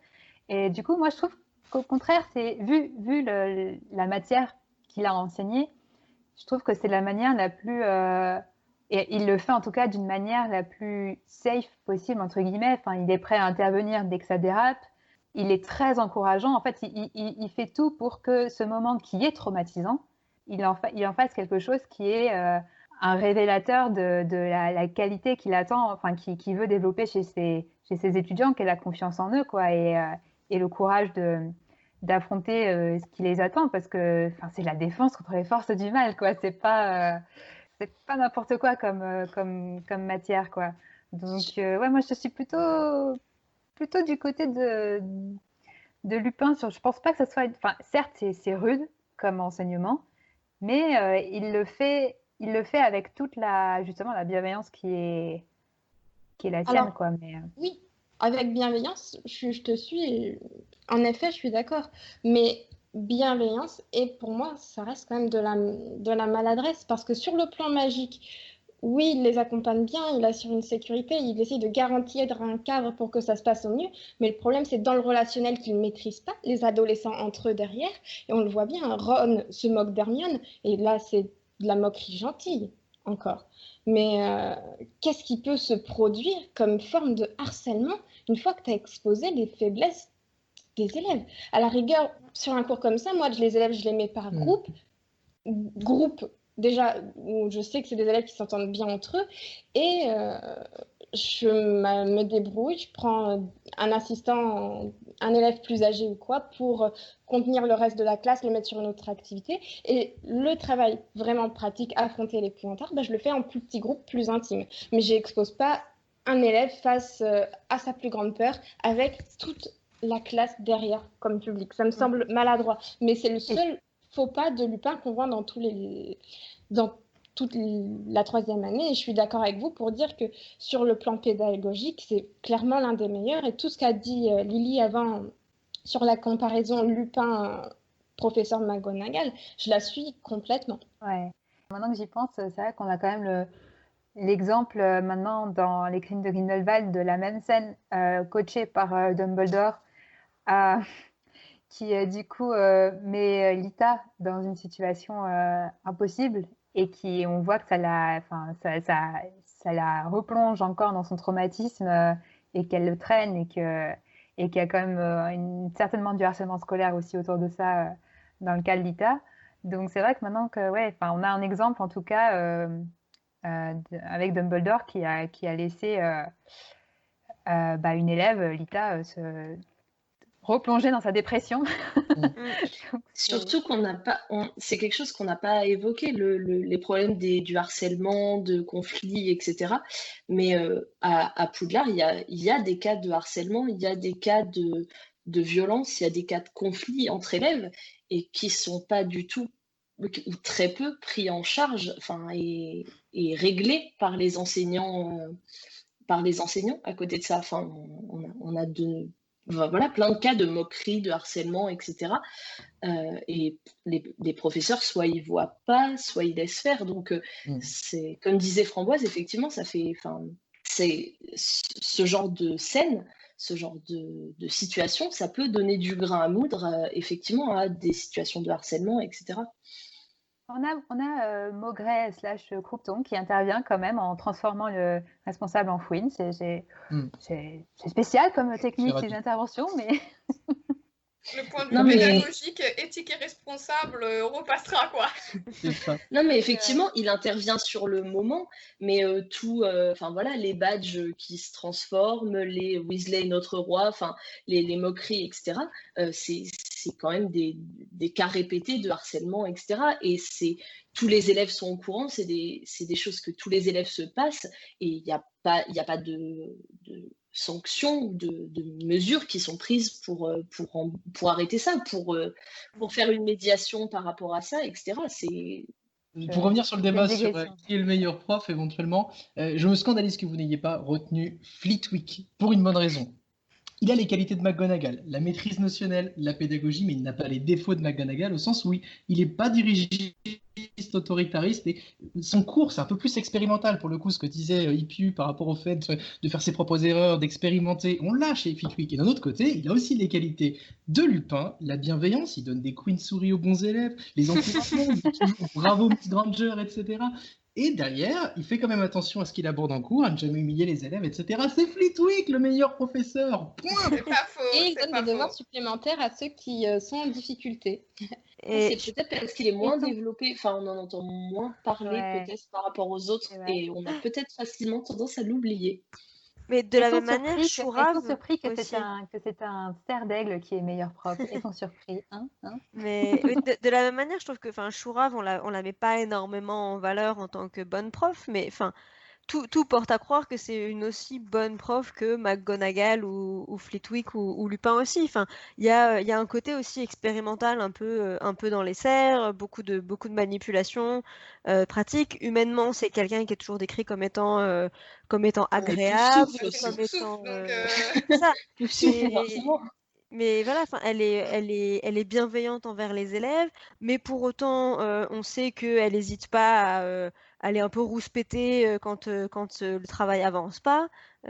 Et du coup, moi, je trouve qu'au contraire, c'est vu la matière qu'il a enseignée, je trouve que c'est la manière la plus et il le fait en tout cas d'une manière la plus safe possible entre guillemets. Enfin, il est prêt à intervenir dès que ça dérape. Il est très encourageant. En fait, il fait tout pour que ce moment qui est traumatisant, il en fasse quelque chose qui est un révélateur de la qualité qu'il attend, enfin, qu'il veut développer chez ses étudiants, qui est la confiance en eux, quoi, et le courage d'affronter ce qui les attend, parce que c'est la défense contre les forces du mal, quoi. C'est pas n'importe quoi comme matière, quoi. Donc, ouais, moi, je suis plutôt du côté de Lupin. Je pense pas que ça soit... Enfin, certes, c'est rude comme enseignement, mais il le fait avec toute justement la bienveillance qui est la sienne. Alors, quoi. Mais, oui, avec bienveillance, je te suis. En effet, je suis d'accord. Mais bienveillance, et pour moi, ça reste quand même de la maladresse, parce que sur le plan magique, oui, il les accompagne bien, il assure une sécurité, il essaie de garantir un cadre pour que ça se passe au mieux, mais le problème, c'est dans le relationnel qu'il ne maîtrise pas, les adolescents entre eux derrière, et on le voit bien, Ron se moque d'Hermione, et là, c'est de la moquerie gentille, encore. Mais qu'est-ce qui peut se produire comme forme de harcèlement une fois que tu as exposé les faiblesses des élèves? À la rigueur, sur un cours comme ça, moi, les élèves, je les mets par groupe. Groupe, déjà, où je sais que c'est des élèves qui s'entendent bien entre eux. Et je me débrouille, je prends un assistant, un élève plus âgé ou quoi, pour contenir le reste de la classe, le mettre sur une autre activité. Et le travail vraiment pratique, affronter les pointards, je le fais en plus petits groupes, plus intimes. Mais je n'expose pas un élève face à sa plus grande peur avec toute la classe derrière comme public. Ça me semble maladroit. Mais c'est le seul faux pas de Lupin qu'on voit dans toute la troisième année. Et je suis d'accord avec vous pour dire que sur le plan pédagogique, c'est clairement l'un des meilleurs. Et tout ce qu'a dit Lily avant sur la comparaison Lupin-professeur McGonagall, je la suis complètement. Ouais. Maintenant que j'y pense, c'est vrai qu'on a quand même l'exemple maintenant dans Les Crimes de Grindelwald de la même scène coachée par Dumbledore qui du coup met Lita dans une situation impossible et qui on voit que ça la replonge encore dans son traumatisme et qu'elle le traîne et qu'il y a quand même certainement du harcèlement scolaire aussi autour de ça dans le cas de Lita. Donc c'est vrai que maintenant que on a un exemple en tout cas avec Dumbledore qui a laissé une élève, Lita, se replonger dans sa dépression. Surtout qu'on n'a pas, c'est quelque chose qu'on n'a pas évoqué, les problèmes du harcèlement, de conflits, etc. Mais à Poudlard, il y a des cas de harcèlement, il y a des cas de violence, il y a des cas de conflits entre élèves et qui sont pas du tout ou très peu pris en charge, et réglés par les enseignants. À côté de ça, on a voilà, plein de cas de moquerie, de harcèlement, etc. Et les professeurs, soit ils voient pas, soit ils laissent faire. Donc, c'est comme disait Framboise, effectivement, c'est ce genre de scène, ce genre de situation, ça peut donner du grain à moudre, effectivement, à des situations de harcèlement, etc. On a Maugret / Croupton qui intervient quand même en transformant le responsable en fouine. C'est spécial comme technique, ces interventions, mais... Le point de vue pédagogique, éthique et responsable repassera, quoi. Non, mais effectivement, il intervient sur le moment, mais voilà, les badges qui se transforment, les Weasley notre roi, les moqueries, etc. C'est quand même des cas répétés de harcèlement, etc. Et tous les élèves sont au courant, c'est des choses que tous les élèves se passent, et il n'y a pas de sanctions, de mesures qui sont prises pour arrêter ça, pour faire une médiation par rapport à ça, etc. Pour revenir sur le débat sur qui est le meilleur prof, éventuellement, je me scandalise que vous n'ayez pas retenu Flitwick, pour une bonne raison. Il a les qualités de McGonagall, la maîtrise notionnelle, la pédagogie, mais il n'a pas les défauts de McGonagall au sens où il n'est pas dirigiste, autoritariste, et son cours c'est un peu plus expérimental pour le coup, ce que disait Ipu par rapport au fait de faire ses propres erreurs, d'expérimenter, on l'a chez Flitwick. Et d'un autre côté, il a aussi les qualités de Lupin, la bienveillance, il donne des queen souris aux bons élèves, les encouragements, bravo Miss Granger, etc. Et derrière, il fait quand même attention à ce qu'il aborde en cours, à ne jamais humilier les élèves, etc. C'est Flitwick, le meilleur professeur. Point. C'est pas faux. Et il donne des devoirs supplémentaires à ceux qui sont en difficulté. Et c'est peut-être parce qu'il est moins développé, on en entend moins parler peut-être par rapport aux autres, et on a peut-être facilement tendance à l'oublier. Mais de la même manière, Chourave... Ils sont surpris que c'est un cerf d'aigle qui est meilleur prof. Ils sont surpris. Mais de la même manière, je trouve que Chourave, on la met pas énormément en valeur en tant que bonne prof, mais tout porte à croire que c'est une aussi bonne prof que McGonagall ou Flitwick ou Lupin aussi. Il y a un côté aussi expérimental un peu dans les serres, beaucoup de manipulations pratiques. Humainement, c'est quelqu'un qui est toujours décrit comme étant agréable, mais voilà, elle est bienveillante envers les élèves, mais pour autant, on sait qu'elle n'hésite pas à aller un peu rouspéter quand le travail avance pas.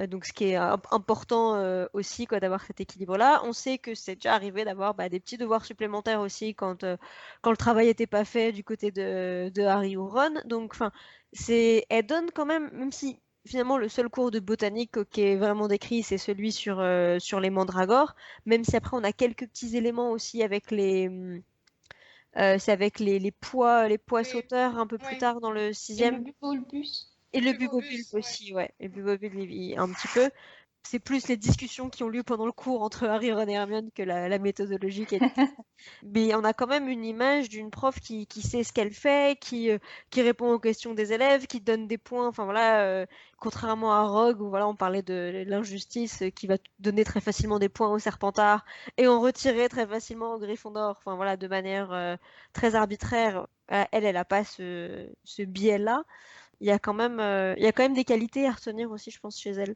Donc, ce qui est important aussi, quoi, d'avoir cet équilibre-là. On sait que c'est déjà arrivé d'avoir des petits devoirs supplémentaires aussi quand le travail n'était pas fait du côté de Harry ou Ron. Donc, elle donne quand même si finalement, le seul cours de botanique qui est vraiment décrit, c'est celui sur les mandragores, même si après on a quelques petits éléments aussi avec les pois sauteurs un peu plus tard dans le 6e. Et le bubulbus. Et le bubobulbe aussi, ouais. Le bubobulbe, un petit peu. C'est plus les discussions qui ont lieu pendant le cours entre Harry, Ron et Hermione que la méthodologie qui est... Mais on a quand même une image d'une prof qui sait ce qu'elle fait, qui répond aux questions des élèves, qui donne des points. Contrairement à Rogue, où on parlait de l'injustice, qui va donner très facilement des points au Serpentard et en retirer très facilement au Gryffondor. De manière très arbitraire. Elle n'a pas ce biais-là. Il y a quand même des qualités à retenir aussi, je pense, chez elle.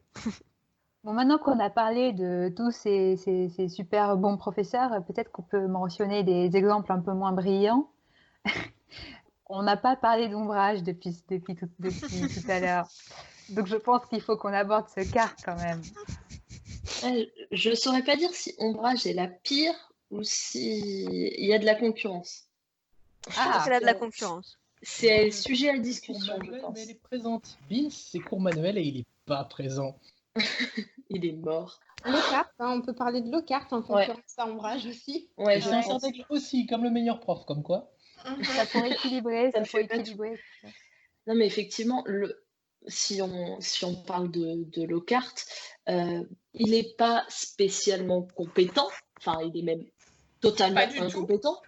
Bon, maintenant qu'on a parlé de tous ces super bons professeurs, peut-être qu'on peut mentionner des exemples un peu moins brillants. On n'a pas parlé d'Ombrage depuis tout à l'heure. Donc je pense qu'il faut qu'on aborde ce cas quand même. Je ne saurais pas dire si Ombrage est la pire ou s'il y a de la concurrence. C'est là de la concurrence. C'est sujet à discussion, je pense. Mais elle est présente. Vince, c'est cours manuel et il n'est pas présent. Il est mort. Lockhart, on peut parler de Lockhart en concurrence à Ombrage aussi. Ouais, c'est un certain aussi, comme le meilleur prof, comme quoi. Ça pourrait équilibrer, Non, mais effectivement, si on parle de Lockhart, il n'est pas spécialement compétent, il est même totalement incompétent,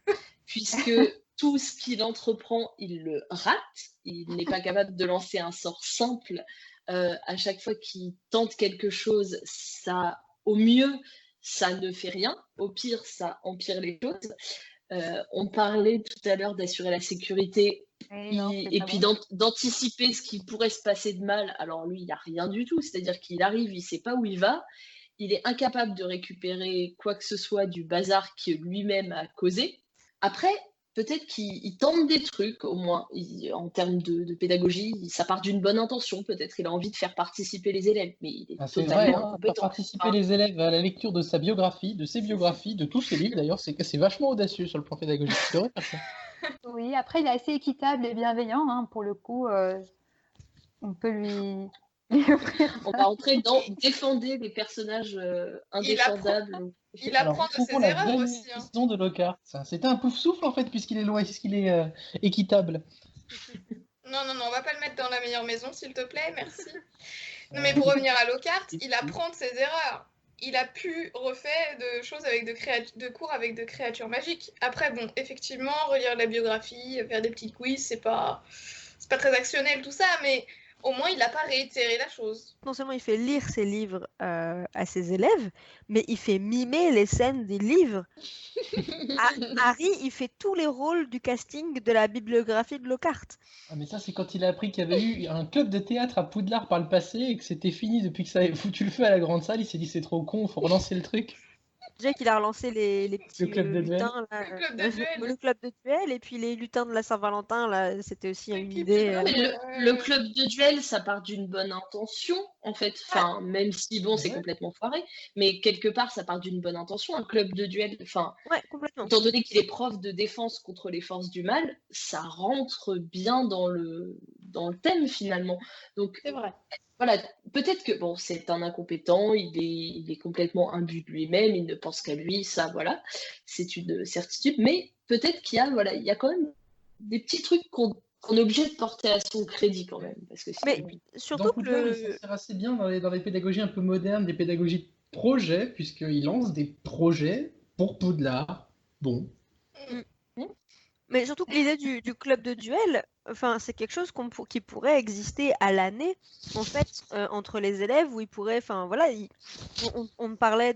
puisque tout ce qu'il entreprend, il le rate. Il n'est pas capable de lancer un sort simple. À chaque fois qu'il tente quelque chose, au mieux, ça ne fait rien. Au pire, ça empire les choses. On parlait tout à l'heure d'assurer la sécurité et puis d'anticiper ce qui pourrait se passer de mal. Alors lui, il n'y a rien du tout. C'est-à-dire qu'il arrive, il ne sait pas où il va. il est incapable de récupérer quoi que ce soit du bazar que lui-même a causé. Après, peut-être qu'il tente des trucs, au moins, en termes de pédagogie, ça part d'une bonne intention, peut-être il a envie de faire participer les élèves, mais il est C'est vrai, totalement faire incompétent. participer les élèves à la lecture de sa biographie, de ses biographies, de tous ses livres d'ailleurs, c'est vachement audacieux sur le plan pédagogique. Tu devrais faire ça. Oui, après, il est assez équitable et bienveillant, hein, pour le coup. On peut lui offrir On ça. va entrer dans défendre les personnages indéfendables. Il apprend de ses trouvons la erreurs vraie aussi. Hein. vision de Lockhart. C'était un pouf souffle en fait, puisqu'il est équitable. Non, on va pas le mettre dans la meilleure maison, s'il te plaît, merci. Non, mais pour revenir à Lockhart, il apprend de ses erreurs. Il a pu refaire de choses avec de cours avec de créatures magiques. Après, bon, effectivement, relire la biographie, faire des petits quiz, c'est pas très actionnel tout ça, mais au moins il n'a pas réitéré la chose. Non seulement il fait lire ses livres à ses élèves, mais il fait mimer les scènes des livres. Harry, il fait tous les rôles du casting de la bibliographie de Lockhart. Ah, mais ça, c'est quand il a appris qu'il y avait eu un club de théâtre à Poudlard par le passé et que c'était fini depuis que ça avait foutu le feu à la grande salle. Il s'est dit c'est trop con, faut relancer le truc. Déjà qu'il a relancé les petits club de duel. lutins, là, Le club de duel. le club de duel, et puis les lutins de la Saint-Valentin, là, c'était aussi une idée. Non, mais le club de duel, ça part d'une bonne intention, en fait. Enfin, même si, bon, c'est complètement foiré, mais quelque part, ça part d'une bonne intention. Un club de duel, enfin, complètement. étant donné qu'il est prof de défense contre les forces du mal, ça rentre bien dans le thème, finalement. Donc, C'est vrai. Voilà, peut-être que, bon, c'est un incompétent, il est complètement imbu de lui-même, il ne pense qu'à lui, ça, voilà, c'est une certitude, mais peut-être qu'il y a, voilà, il y a quand même des petits trucs qu'on est obligé de porter à son crédit quand même. Parce que mais surtout dans Poudlard, il s'en sert assez bien dans les pédagogies un peu modernes, des pédagogies de projet, puisqu'il lance des projets pour Poudlard. Bon. Mais surtout que l'idée du club de duel, enfin, c'est quelque chose qui pourrait exister à l'année, en fait, entre les élèves, où ils pourraient, enfin, voilà, on parlait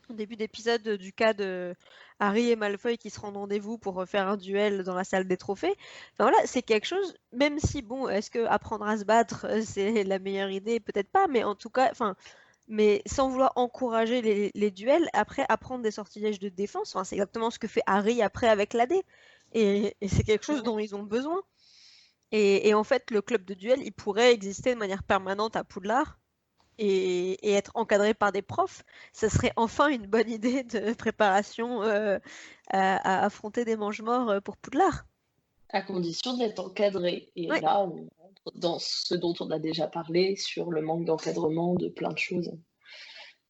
au début d'épisode du cas de Harry et Malfoy qui se rendent rendez-vous pour faire un duel dans la salle des trophées. Enfin, voilà, c'est quelque chose, même si, bon, est-ce que apprendre à se battre, c'est la meilleure idée? Peut-être pas, mais en tout cas, enfin, mais sans vouloir encourager les duels, après apprendre des sortilèges de défense, c'est exactement ce que fait Harry après avec l'AD. Et c'est quelque chose dont ils ont besoin. Et en fait, le club de duel, il pourrait exister de manière permanente à Poudlard et être encadré par des profs. Ça serait enfin une bonne idée de préparation à affronter des mange-morts pour Poudlard. À condition d'être encadré. Et là, on rentre dans ce dont on a déjà parlé sur le manque d'encadrement de plein de choses.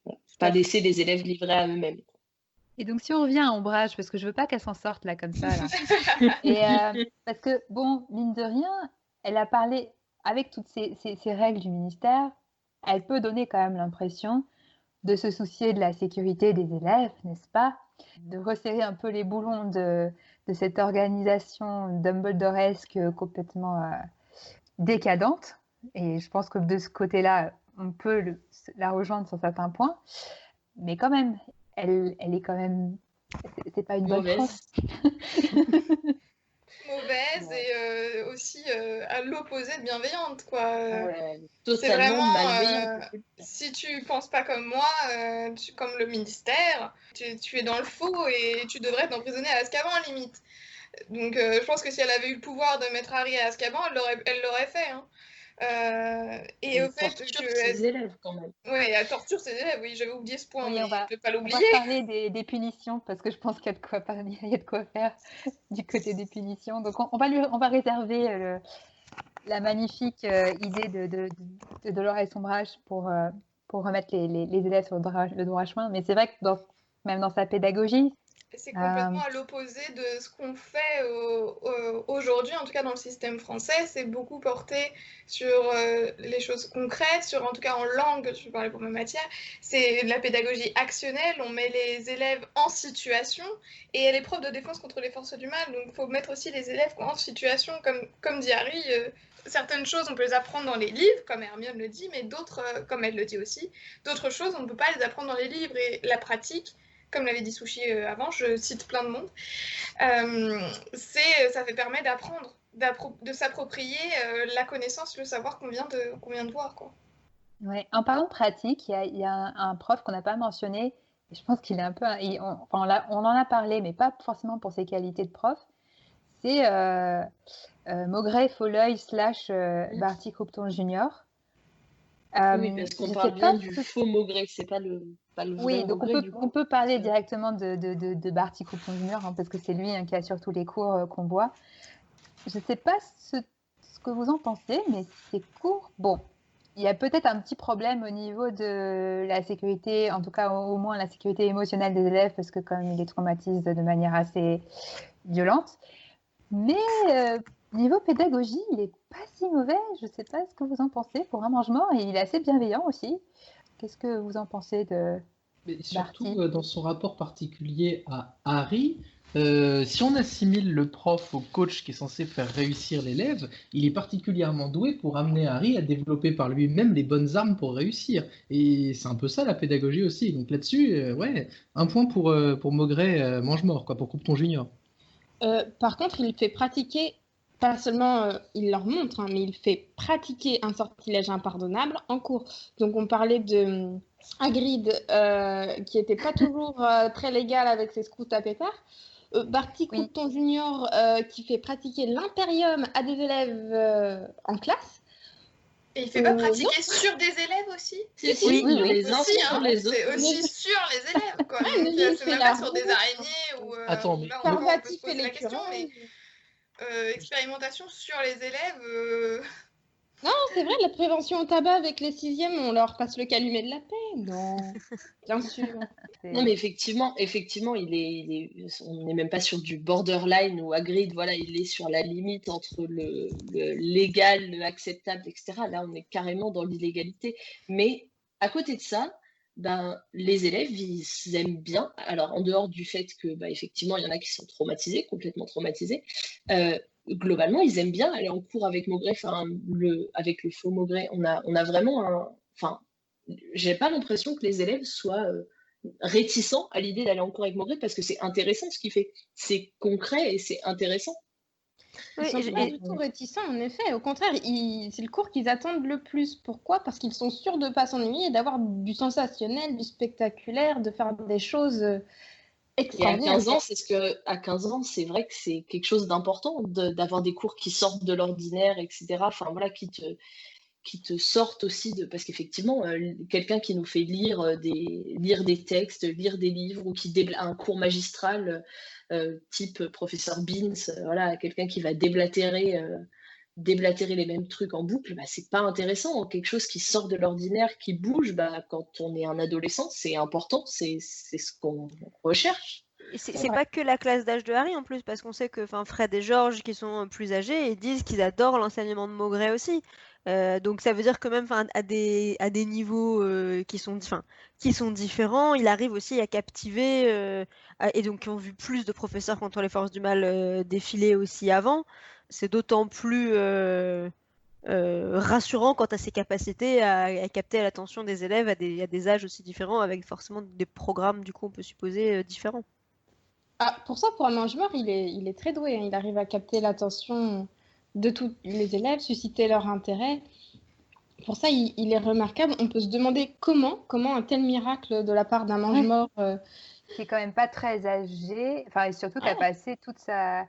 Voilà. Pas laisser les élèves livrés à eux-mêmes. Et donc, si on revient à Ombrage, parce que je veux pas qu'elle s'en sorte là comme ça, là. Et parce que, bon, mine de rien, elle a parlé avec toutes ces règles du ministère, elle peut donner quand même l'impression de se soucier de la sécurité des élèves, n'est-ce pas? De resserrer un peu les boulons de cette organisation dumbledoresque complètement décadente. Et je pense que de ce côté-là, on peut la rejoindre sur certains points. Mais quand même, elle est quand même... C'est pas une bonne prof. Mauvaise et aussi à l'opposé de bienveillante, quoi. C'est vraiment malveillant. Si tu penses pas comme moi, comme le ministère, tu es dans le faux et tu devrais être emprisonné à Azkaban à la limite. Donc je pense que si elle avait eu le pouvoir de mettre Harry à Azkaban, elle l'aurait fait. Hein. Et au fait torture ses élèves quand même. Oui, elle torture ses élèves, oui, j'avais oublié ce point, Oui, mais on va je ne vais pas l'oublier. On va parler des punitions, parce que je pense qu'il y a de quoi faire du côté des punitions. Donc on va réserver la magnifique idée de Dolores Ombrage pour remettre les élèves sur le droit chemin. Mais c'est vrai que même dans sa pédagogie, c'est complètement à l'opposé de ce qu'on fait aujourd'hui, en tout cas dans le système français. C'est beaucoup porté sur les choses concrètes, sur, en tout cas en langue, je vais parler pour ma matière. C'est de la pédagogie actionnelle, on met les élèves en situation, et elle est prof de défense contre les forces du mal, donc il faut mettre aussi les élèves en situation, comme dit Harry. Certaines choses, on peut les apprendre dans les livres, comme Hermione le dit, mais d'autres, comme elle le dit aussi, d'autres choses, on ne peut pas les apprendre dans les livres, et la pratique, comme l'avait dit Sushi avant, je cite plein de monde, ça permet d'apprendre, de s'approprier la connaissance, le savoir qu'on vient de voir, quoi. Ouais. En parlant de pratique, il y a un prof qu'on n'a pas mentionné, et je pense qu'il est un peu, on en a parlé, mais pas forcément pour ses qualités de prof. C'est Maugrey Folleuil / Barty Croupton Junior. Oui, parce qu'on Je sais parle bien pas du ce- faux Maugrey, c'est pas le vrai Oui, donc Maugrey du on coup. peut parler Ça- directement de Barty Croupton Junior, hein, parce que c'est lui qui a sur tous les cours qu'on voit. Je ne sais pas ce que vous en pensez, mais ces cours, bon, il y a peut-être un petit problème au niveau de la sécurité, en tout cas au moins la sécurité émotionnelle des élèves, parce que quand même, il les traumatise de manière assez violente. Mais niveau pédagogie, il n'est pas si mauvais. Je ne sais pas ce que vous en pensez pour un mangement, et il est assez bienveillant aussi. Qu'est-ce que vous en pensez de Mais surtout Barty? dans son rapport particulier à Harry, si on assimile le prof au coach qui est censé faire réussir l'élève, il est particulièrement doué pour amener Harry à développer par lui-même les bonnes armes pour réussir. Et c'est un peu ça la pédagogie aussi. Donc là-dessus, ouais, un point pour Maugrey mange-mort, quoi, pour Croupton Junior. Par contre, il fait pratiquer, pas seulement il leur montre, hein, mais il fait pratiquer un sortilège impardonnable en cours. Donc on parlait de Hagrid qui n'était pas toujours très légal avec ses scouts à pétard. Barty Oui, Croupton Junior qui fait pratiquer l'impérium à des élèves en classe. Et il fait pas Non, pratiquer sur des élèves aussi? Si, si, Oui, oui, il oui. les Aussi, inflige sur hein, les autres. c'est aussi sur les élèves, quoi. mais Donc, lui, il c'est fait même la pas sur des roue. araignées ou Attends, où mais là le- encore on peut se Parvati fait poser la question, mais l'écureuil. expérimentation sur les élèves, Non, c'est vrai, la prévention au tabac avec les sixièmes, on leur passe le calumet de la paix. Non, bien sûr. Non, mais effectivement, on n'est même pas sur du borderline ou Hagrid, voilà, il est sur la limite entre le légal, le acceptable, etc. Là, on est carrément dans l'illégalité. Mais à côté de ça, ben, les élèves, ils aiment bien. Alors, en dehors du fait que, bah, effectivement, il y en a qui sont traumatisés, complètement traumatisés. Globalement, ils aiment bien aller en cours avec Maugrey, enfin, avec le faux Maugrey. On a vraiment enfin, j'ai pas l'impression que les élèves soient réticents à l'idée d'aller en cours avec Maugrey parce que c'est intéressant ce qu'il fait. C'est concret et c'est intéressant. Ils oui, sont pas du tout réticents, en effet. Au contraire, c'est le cours qu'ils attendent le plus. Pourquoi? Parce qu'ils sont sûrs de ne pas s'ennuyer et d'avoir du sensationnel, du spectaculaire, de faire des choses Et à extraordinaires. 15 ans, à 15 ans, c'est vrai que c'est quelque chose d'important d'avoir des cours qui sortent de l'ordinaire, etc. Enfin voilà, qui te sortent aussi de parce qu'effectivement quelqu'un qui nous fait lire des textes, lire des livres ou qui un cours magistral type professeur Beans, voilà, quelqu'un qui va déblatérer les mêmes trucs en boucle, bah, c'est pas intéressant. Quelque chose qui sort de l'ordinaire, qui bouge, bah, quand on est un adolescent, c'est important, c'est ce qu'on recherche. Et C'est c'est vrai. pas que la classe d'âge de Harry en plus, parce qu'on sait que Fred et George, qui sont plus âgés, ils disent qu'ils adorent l'enseignement de Maugrey aussi. Donc ça veut dire que même à des niveaux qui sont différents, il arrive aussi à captiver, et donc qui ont vu plus de professeurs contre les forces du mal défiler aussi avant. C'est d'autant plus rassurant quant à ses capacités à capter l'attention des élèves à des âges aussi différents, avec forcément des programmes, du coup, on peut supposer, différents. Ah, pour ça, pour un mangeur, il est très doué, hein. Il arrive à capter l'attention de tous les élèves, susciter leur intérêt. Pour ça, il est remarquable. On peut se demander comment un tel miracle de la part d'un Ouais. mange-mort. Qui est quand même pas très âgé, enfin, et surtout qui a passé toute sa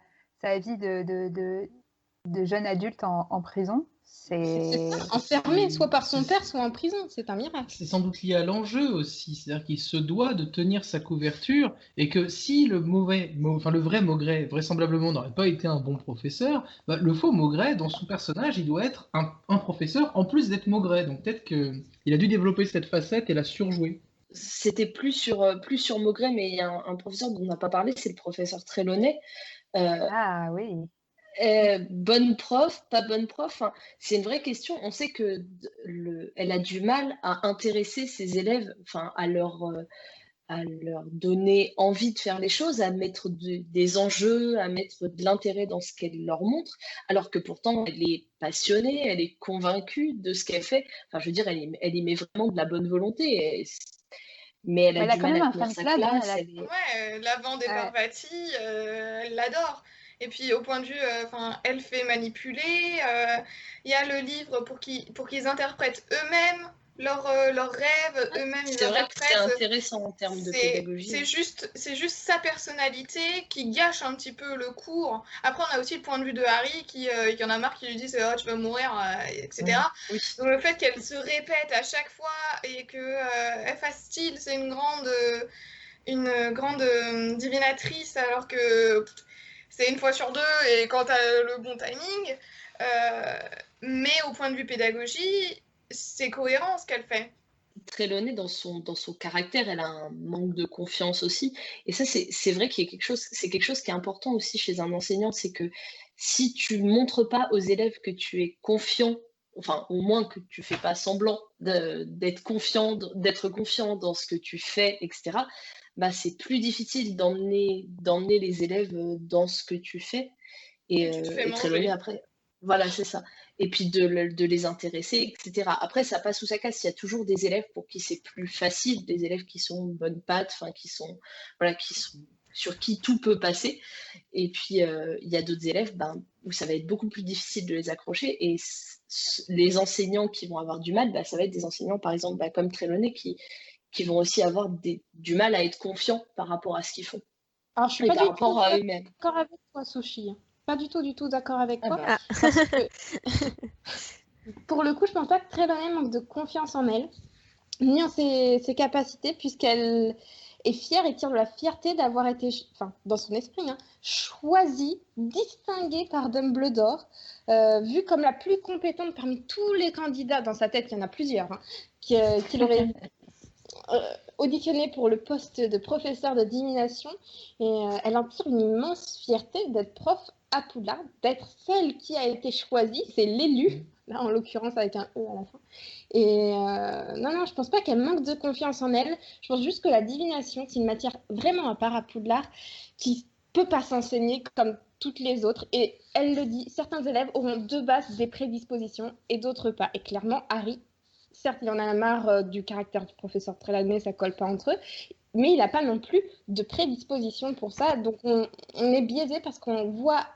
vie de jeune adulte en prison. C'est ça, enfermé, soit par son père, soit en prison. C'est un miracle. C'est sans doute lié à l'enjeu aussi, c'est-à-dire qu'il se doit de tenir sa couverture et que si le le vrai Maugrey vraisemblablement n'aurait pas été un bon professeur, bah, le faux Maugrey, dans son personnage, il doit être un professeur en plus d'être Maugrey. Donc peut-être qu'il a dû développer cette facette et la surjouer. C'était plus sur Maugrey, mais il y a un professeur dont on n'a pas parlé, c'est le professeur Trelawney. Ah oui. Bonne prof, pas bonne prof, hein, c'est une vraie question. On sait que elle a du mal à intéresser ses élèves, enfin à leur donner envie de faire les choses, à mettre des enjeux, à mettre de l'intérêt dans ce qu'elle leur montre, alors que pourtant elle est passionnée, elle est convaincue de ce qu'elle fait. Enfin, je veux dire, elle y met vraiment de la bonne volonté. Mais elle a Elle a du quand mal même à un tenir fan sa club, hein, classe. ouais, l'avant des Parvati, elle l'adore. Et puis au point de vue, elle fait manipuler. Il y a le livre pour qu'ils interprètent eux-mêmes leurs rêves, eux-mêmes ils C'est vrai que c'est interprètent. intéressant en termes de pédagogie. C'est juste sa personnalité qui gâche un petit peu le cours. Après, on a aussi le point de vue de Harry qui en a marre, qui lui disent tu vas mourir, etc. Oui. Donc le fait qu'elle se répète à chaque fois et qu'elle fasse style, c'est une grande divinatrice, alors que c'est une fois sur deux et quand t'as le bon timing. Mais au point de vue pédagogie, c'est cohérent ce qu'elle fait. Trelawney, dans son caractère, elle a un manque de confiance aussi. Et ça, c'est vrai qu'il y a c'est quelque chose qui est important aussi chez un enseignant, c'est que si tu montres pas aux élèves que tu es confiant, enfin au moins que tu fais pas semblant d'être confiant dans ce que tu fais, etc., bah, c'est plus difficile d'emmener les élèves dans ce que tu fais. Et Trelawney, après, voilà, c'est ça. Et puis de les intéresser, etc. Après, ça passe ou ça casse. Il y a toujours des élèves pour qui c'est plus facile, des élèves qui sont bonnes pattes, enfin sur qui tout peut passer. Et puis il y a d'autres élèves où ça va être beaucoup plus difficile de les accrocher. Et les enseignants qui vont avoir du mal, ça va être des enseignants, par exemple, comme Trelawney, qui vont aussi avoir du mal à être confiants par rapport à ce qu'ils font. Alors, je suis Et pas par du rapport tout à eux-mêmes. d'accord avec toi, Sushi. Pas du tout d'accord avec toi. bah. Parce que, pour le coup, je pense pas que Trelawney manque de confiance en elle, ni en ses capacités, puisqu'elle est fière et tire de la fierté d'avoir été, dans son esprit, choisie, distinguée par Dumbledore, vue comme la plus compétente parmi tous les candidats. Dans sa tête, il y en a plusieurs, qu'il aurait auditionné pour le poste de professeur de divination. Et elle en tire une immense fierté d'être prof à Poudlard, d'être celle qui a été choisie, c'est l'élu, là en l'occurrence avec un E à la fin. Et non, je pense pas qu'elle manque de confiance en elle. Je pense juste que la divination, c'est une matière vraiment à part à Poudlard qui peut pas s'enseigner comme toutes les autres. Et elle le dit, certains élèves auront de base des prédispositions et d'autres pas. Et clairement, Harry, certes, il en a marre du caractère du professeur Trelawney, ça colle pas entre eux, mais il n'a pas non plus de prédisposition pour ça. Donc on est biaisé parce qu'on voit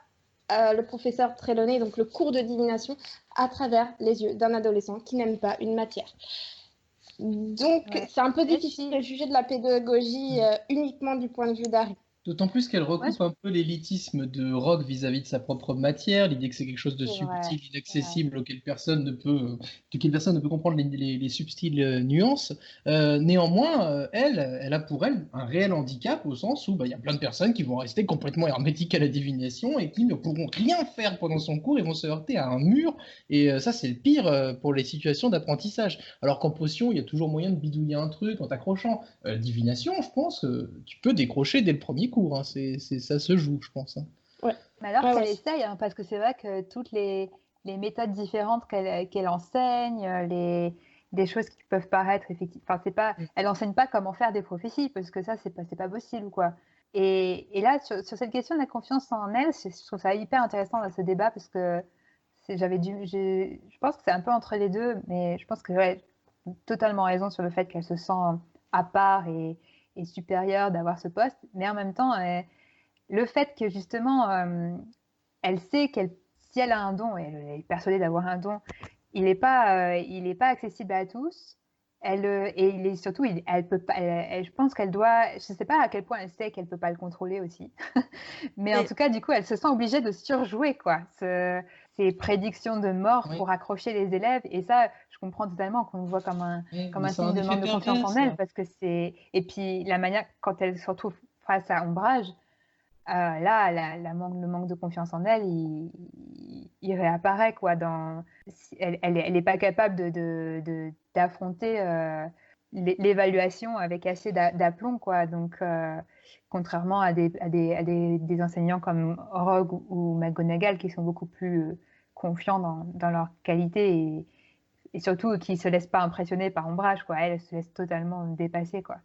le professeur Trelawney, donc le cours de divination, à travers les yeux d'un adolescent qui n'aime pas une matière. Donc c'est un peu difficile de juger de la pédagogie uniquement du point de vue d'Harry. D'autant plus qu'elle recoupe un peu l'élitisme de Rogue vis-à-vis de sa propre matière, l'idée que c'est quelque chose de subtil, inaccessible, auquel personne ne peut comprendre les subtiles nuances. Néanmoins, elle a pour elle un réel handicap au sens où il y a plein de personnes qui vont rester complètement hermétiques à la divination et qui ne pourront rien faire pendant son cours et vont se heurter à un mur. Et ça, c'est le pire pour les situations d'apprentissage. Alors qu'en potion, il y a toujours moyen de bidouiller un truc en t'accrochant. Divination, je pense que tu peux décrocher dès le premier cours. Ça se joue, je pense. Ouais. Mais alors qu'elle essaye, parce que c'est vrai que toutes les méthodes différentes qu'elle enseigne, des choses qui peuvent paraître effectivement, elle enseigne pas comment faire des prophéties, parce que ça c'est pas possible quoi. Et là sur cette question de la confiance en elle, je trouve ça hyper intéressant dans ce débat, parce que je pense que c'est un peu entre les deux, mais je pense que j'aurais totalement raison sur le fait qu'elle se sent à part et supérieure d'avoir ce poste, mais en même temps, le fait que justement, elle sait si elle a un don, et elle est persuadée d'avoir un don, il n'est pas accessible à tous. Et surtout, elle peut pas. Je pense qu'elle doit. Je ne sais pas à quel point elle sait qu'elle peut pas le contrôler aussi, mais en tout cas, du coup, elle se sent obligée de surjouer quoi. Ces prédictions de mort pour accrocher les élèves, et ça, je comprends totalement qu'on le voit comme un signe de manque de confiance en elle, parce que c'est. Et puis la manière quand elle se retrouve face à Ombrage, là, le manque de confiance en elle, il réapparaît quoi. Elle n'est pas capable d'affronter l'évaluation avec assez d'aplomb quoi. Donc, contrairement à des enseignants comme Rogue ou McGonagall qui sont beaucoup plus confiants dans leur qualité et surtout qui ne se laissent pas impressionner par Ombrage quoi. Elle se laisse totalement dépasser quoi.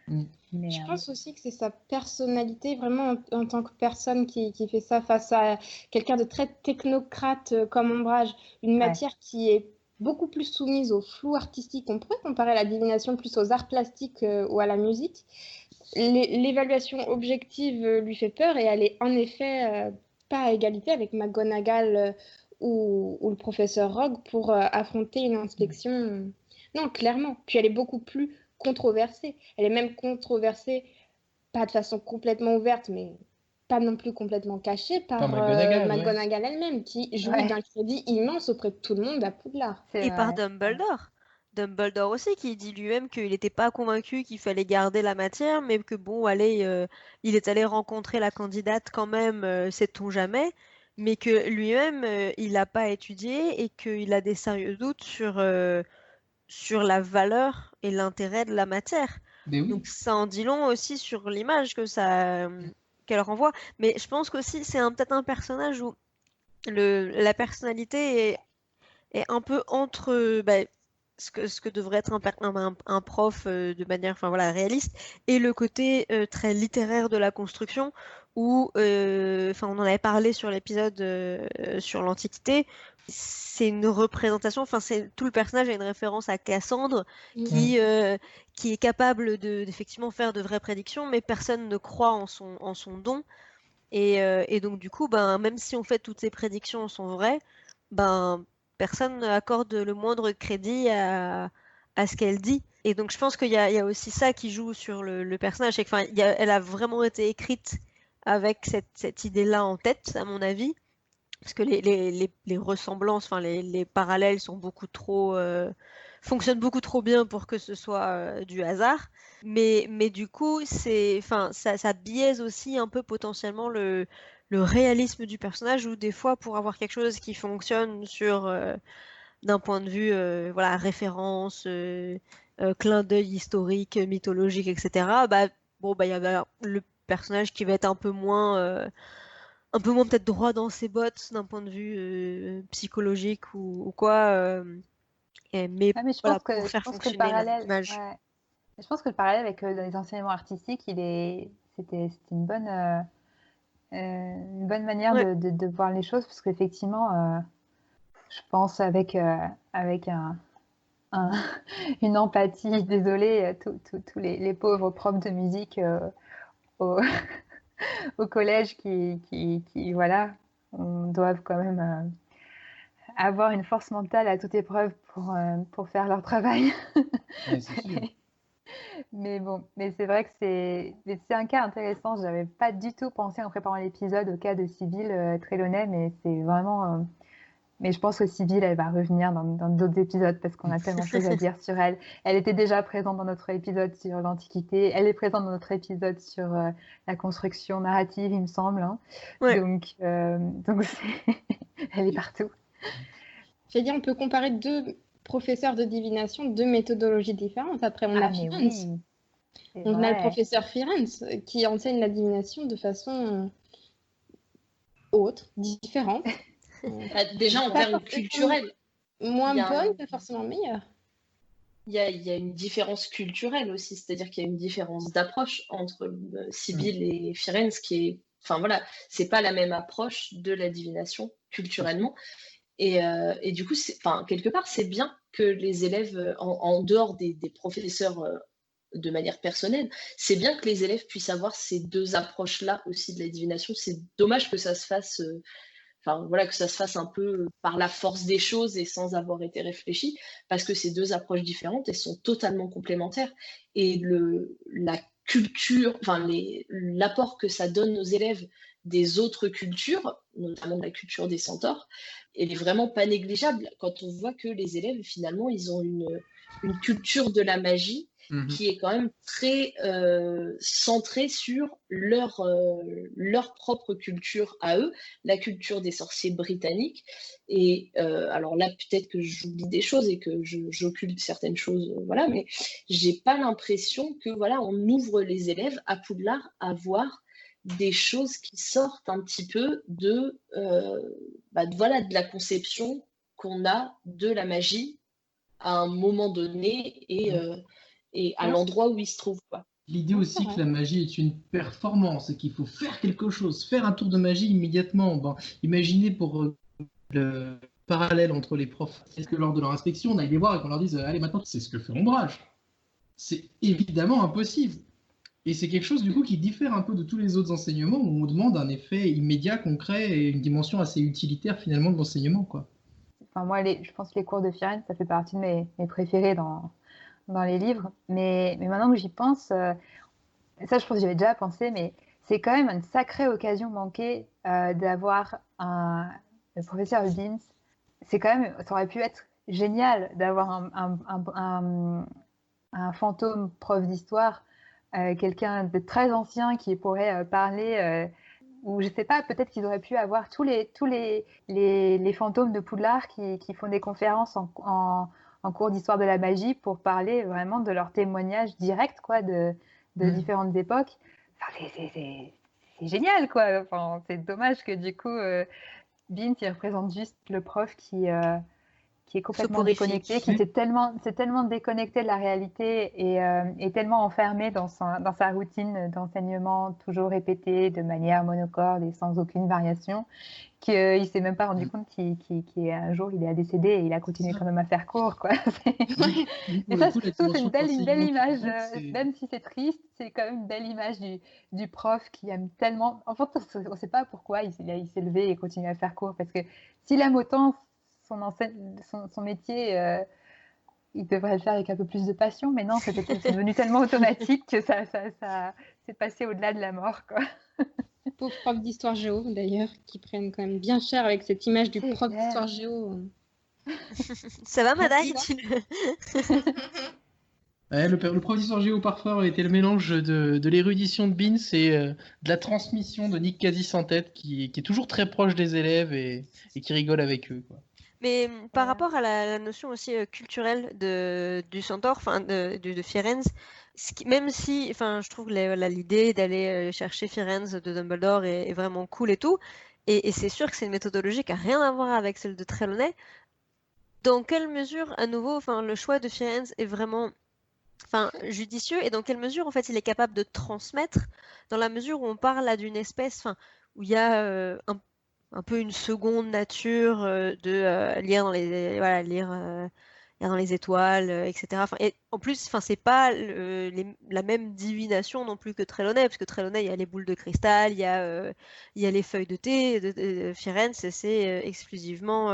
Mais, je pense aussi que c'est sa personnalité vraiment en tant que personne qui fait ça face à quelqu'un de très technocrate comme Ombrage, une matière qui est beaucoup plus soumise au flou artistique. On pourrait comparer la divination plus aux arts plastiques ou à la musique. L'évaluation objective lui fait peur, et elle est en effet pas à égalité avec McGonagall ou le professeur Rogue pour affronter une inspection Non, clairement. Puis elle est beaucoup plus controversée. Elle est même controversée, pas de façon complètement ouverte, mais pas non plus complètement cachée par McGonagall elle-même, qui joue d'un crédit immense auprès de tout le monde à Poudlard. Et par Dumbledore. Dumbledore aussi, qui dit lui-même qu'il n'était pas convaincu qu'il fallait garder la matière, mais que bon, allez, il est allé rencontrer la candidate quand même, sait-on jamais, mais que lui-même, il n'a pas étudié et qu'il a des sérieux doutes sur la valeur et l'intérêt de la matière. Mais oui. Donc ça en dit long aussi sur l'image qu'elle renvoie. Mais je pense qu'aussi c'est peut-être un personnage où la personnalité est un peu entre ce que devrait être un prof de manière réaliste et le côté très littéraire de la construction où on en avait parlé sur l'épisode sur l'Antiquité. C'est une représentation, tout le personnage a une référence à Cassandre qui est capable d'effectivement faire de vraies prédictions, mais personne ne croit en son don. Et donc du coup, même si on fait toutes ces prédictions sont vraies, personne n'accorde le moindre crédit à ce qu'elle dit. Et donc je pense qu'il y a aussi ça qui joue sur le personnage. Elle a vraiment été écrite avec cette idée-là en tête, à mon avis. Parce que les ressemblances, les parallèles sont fonctionnent beaucoup trop bien pour que ce soit du hasard. Mais du coup, ça biaise aussi un peu potentiellement le réalisme du personnage, où des fois, pour avoir quelque chose qui fonctionne d'un point de vue référence, clin d'œil historique, mythologique, etc., il y a le personnage qui va être un peu moins peut-être droit dans ses bottes d'un point de vue psychologique ou quoi. Mais je voilà, pense que, pour faire je pense fonctionner que le parallèle, l'image. Je pense que le parallèle avec les enseignements artistiques, c'était une bonne manière de voir les choses, parce qu'effectivement, je pense avec une empathie, désolée, tous les pauvres profs de musique au collège qui doivent quand même avoir une force mentale à toute épreuve pour faire leur travail. Ouais, c'est sûr. Mais bon, c'est vrai que c'est un cas intéressant. J'avais pas du tout pensé en préparant l'épisode au cas de Sibylle Trelawney, mais c'est vraiment. Mais je pense que Sibylle, elle va revenir dans d'autres épisodes parce qu'on a tellement de choses à dire sur elle. Elle était déjà présente dans notre épisode sur l'Antiquité. Elle est présente dans notre épisode sur la construction narrative, il me semble. Hein. Ouais. Donc elle est partout. J'ai dit, on peut comparer deux professeurs de divination, deux méthodologies différentes. Après, on a Firenze. Oui, on a le professeur Firenze qui enseigne la divination de façon autre, différente. Déjà en termes culturels. Moins bonne, pas forcément meilleure. Il y a une différence culturelle aussi, c'est-à-dire qu'il y a une différence d'approche entre Sibylle et Firenze qui est... Enfin voilà, c'est pas la même approche de la divination culturellement. Et du coup, quelque part, c'est bien que les élèves, en dehors des professeurs de manière personnelle, c'est bien que les élèves puissent avoir ces deux approches-là aussi de la divination. C'est dommage que ça se fasse... que ça se fasse un peu par la force des choses et sans avoir été réfléchi, parce que ces deux approches différentes, elles sont totalement complémentaires. Et la culture, l'apport que ça donne aux élèves des autres cultures, notamment de la culture des centaures, elle est vraiment pas négligeable quand on voit que les élèves, finalement, ils ont une culture de la magie qui est quand même très centrée sur leur propre culture à eux, la culture des sorciers britanniques. Et alors là, peut-être que j'oublie des choses et que j'occulte certaines choses, mais j'ai pas l'impression que on ouvre les élèves à Poudlard à voir des choses qui sortent un petit peu de la conception qu'on a de la magie à un moment donné et à l'endroit où il se trouve. L'idée aussi que la magie est une performance et qu'il faut faire quelque chose, faire un tour de magie immédiatement. Imaginez pour le parallèle entre les profs, est-ce que lors de leur inspection, on aille les voir et qu'on leur dise « Allez, maintenant, c'est ce que fait l'ombrage ». C'est évidemment impossible. Et c'est quelque chose du coup qui diffère un peu de tous les autres enseignements où on demande un effet immédiat, concret et une dimension assez utilitaire finalement de l'enseignement, quoi. enfin moi, je pense que les cours de Firenze, ça fait partie de mes préférés dans les livres. Mais maintenant que j'y pense, ça, je pense que j'avais déjà pensé, mais c'est quand même une sacrée occasion manquée d'avoir le professeur Beans. C'est quand même, ça aurait pu être génial d'avoir un fantôme prof d'histoire, quelqu'un de très ancien qui pourrait parler, ou je sais pas, peut-être qu'ils auraient pu avoir tous les fantômes de Poudlard qui font des conférences en cours d'histoire de la magie pour parler vraiment de leurs témoignages directs, quoi, de différentes époques. Enfin, c'est génial, quoi. Enfin, c'est dommage que du coup, Beans, il représente juste le prof qui est complètement déconnecté, qui s'est tellement déconnecté de la réalité et tellement enfermé dans sa routine d'enseignement toujours répétée de manière monocorde et sans aucune variation, qu'il ne s'est même pas rendu compte qu'un jour il est décédé et il a continué quand même à faire cours, quoi. Et ça, je trouve c'est une belle image, même si c'est triste, c'est quand même une belle image du prof qui aime tellement. En fait, on ne sait pas pourquoi il s'est levé et continue à faire cours, parce que s'il aime autant son métier, il devrait le faire avec un peu plus de passion, mais non, c'est devenu tellement automatique que ça c'est passé au-delà de la mort, quoi. Pauvre prof d'histoire géo, d'ailleurs, qui prennent quand même bien cher avec cette image du prof d'histoire géo. Ça va, Madaï? Ouais, le prof d'histoire géo parfois était le mélange de l'érudition de Beans et de la transmission de Nick Cazis en tête, qui est toujours très proche des élèves et qui rigole avec eux, quoi. Mais par rapport à la notion aussi culturelle du Centaure, enfin de Firenze, même si, enfin, je trouve l'idée d'aller chercher Firenze de Dumbledore est vraiment cool et tout, et c'est sûr que c'est une méthodologie qui a rien à voir avec celle de Trelawney. Dans quelle mesure, à nouveau, enfin, le choix de Firenze est vraiment, enfin, judicieux, et dans quelle mesure, en fait, il est capable de transmettre, dans la mesure où on parle là d'une espèce, enfin, où il y a un peu une seconde nature de lire dans lire dans les étoiles, etc. Enfin, et en plus, enfin, c'est pas la même divination non plus que Trelawney, parce que Trelawney, il y a les boules de cristal, il y a les feuilles de thé. Firenze, c'est exclusivement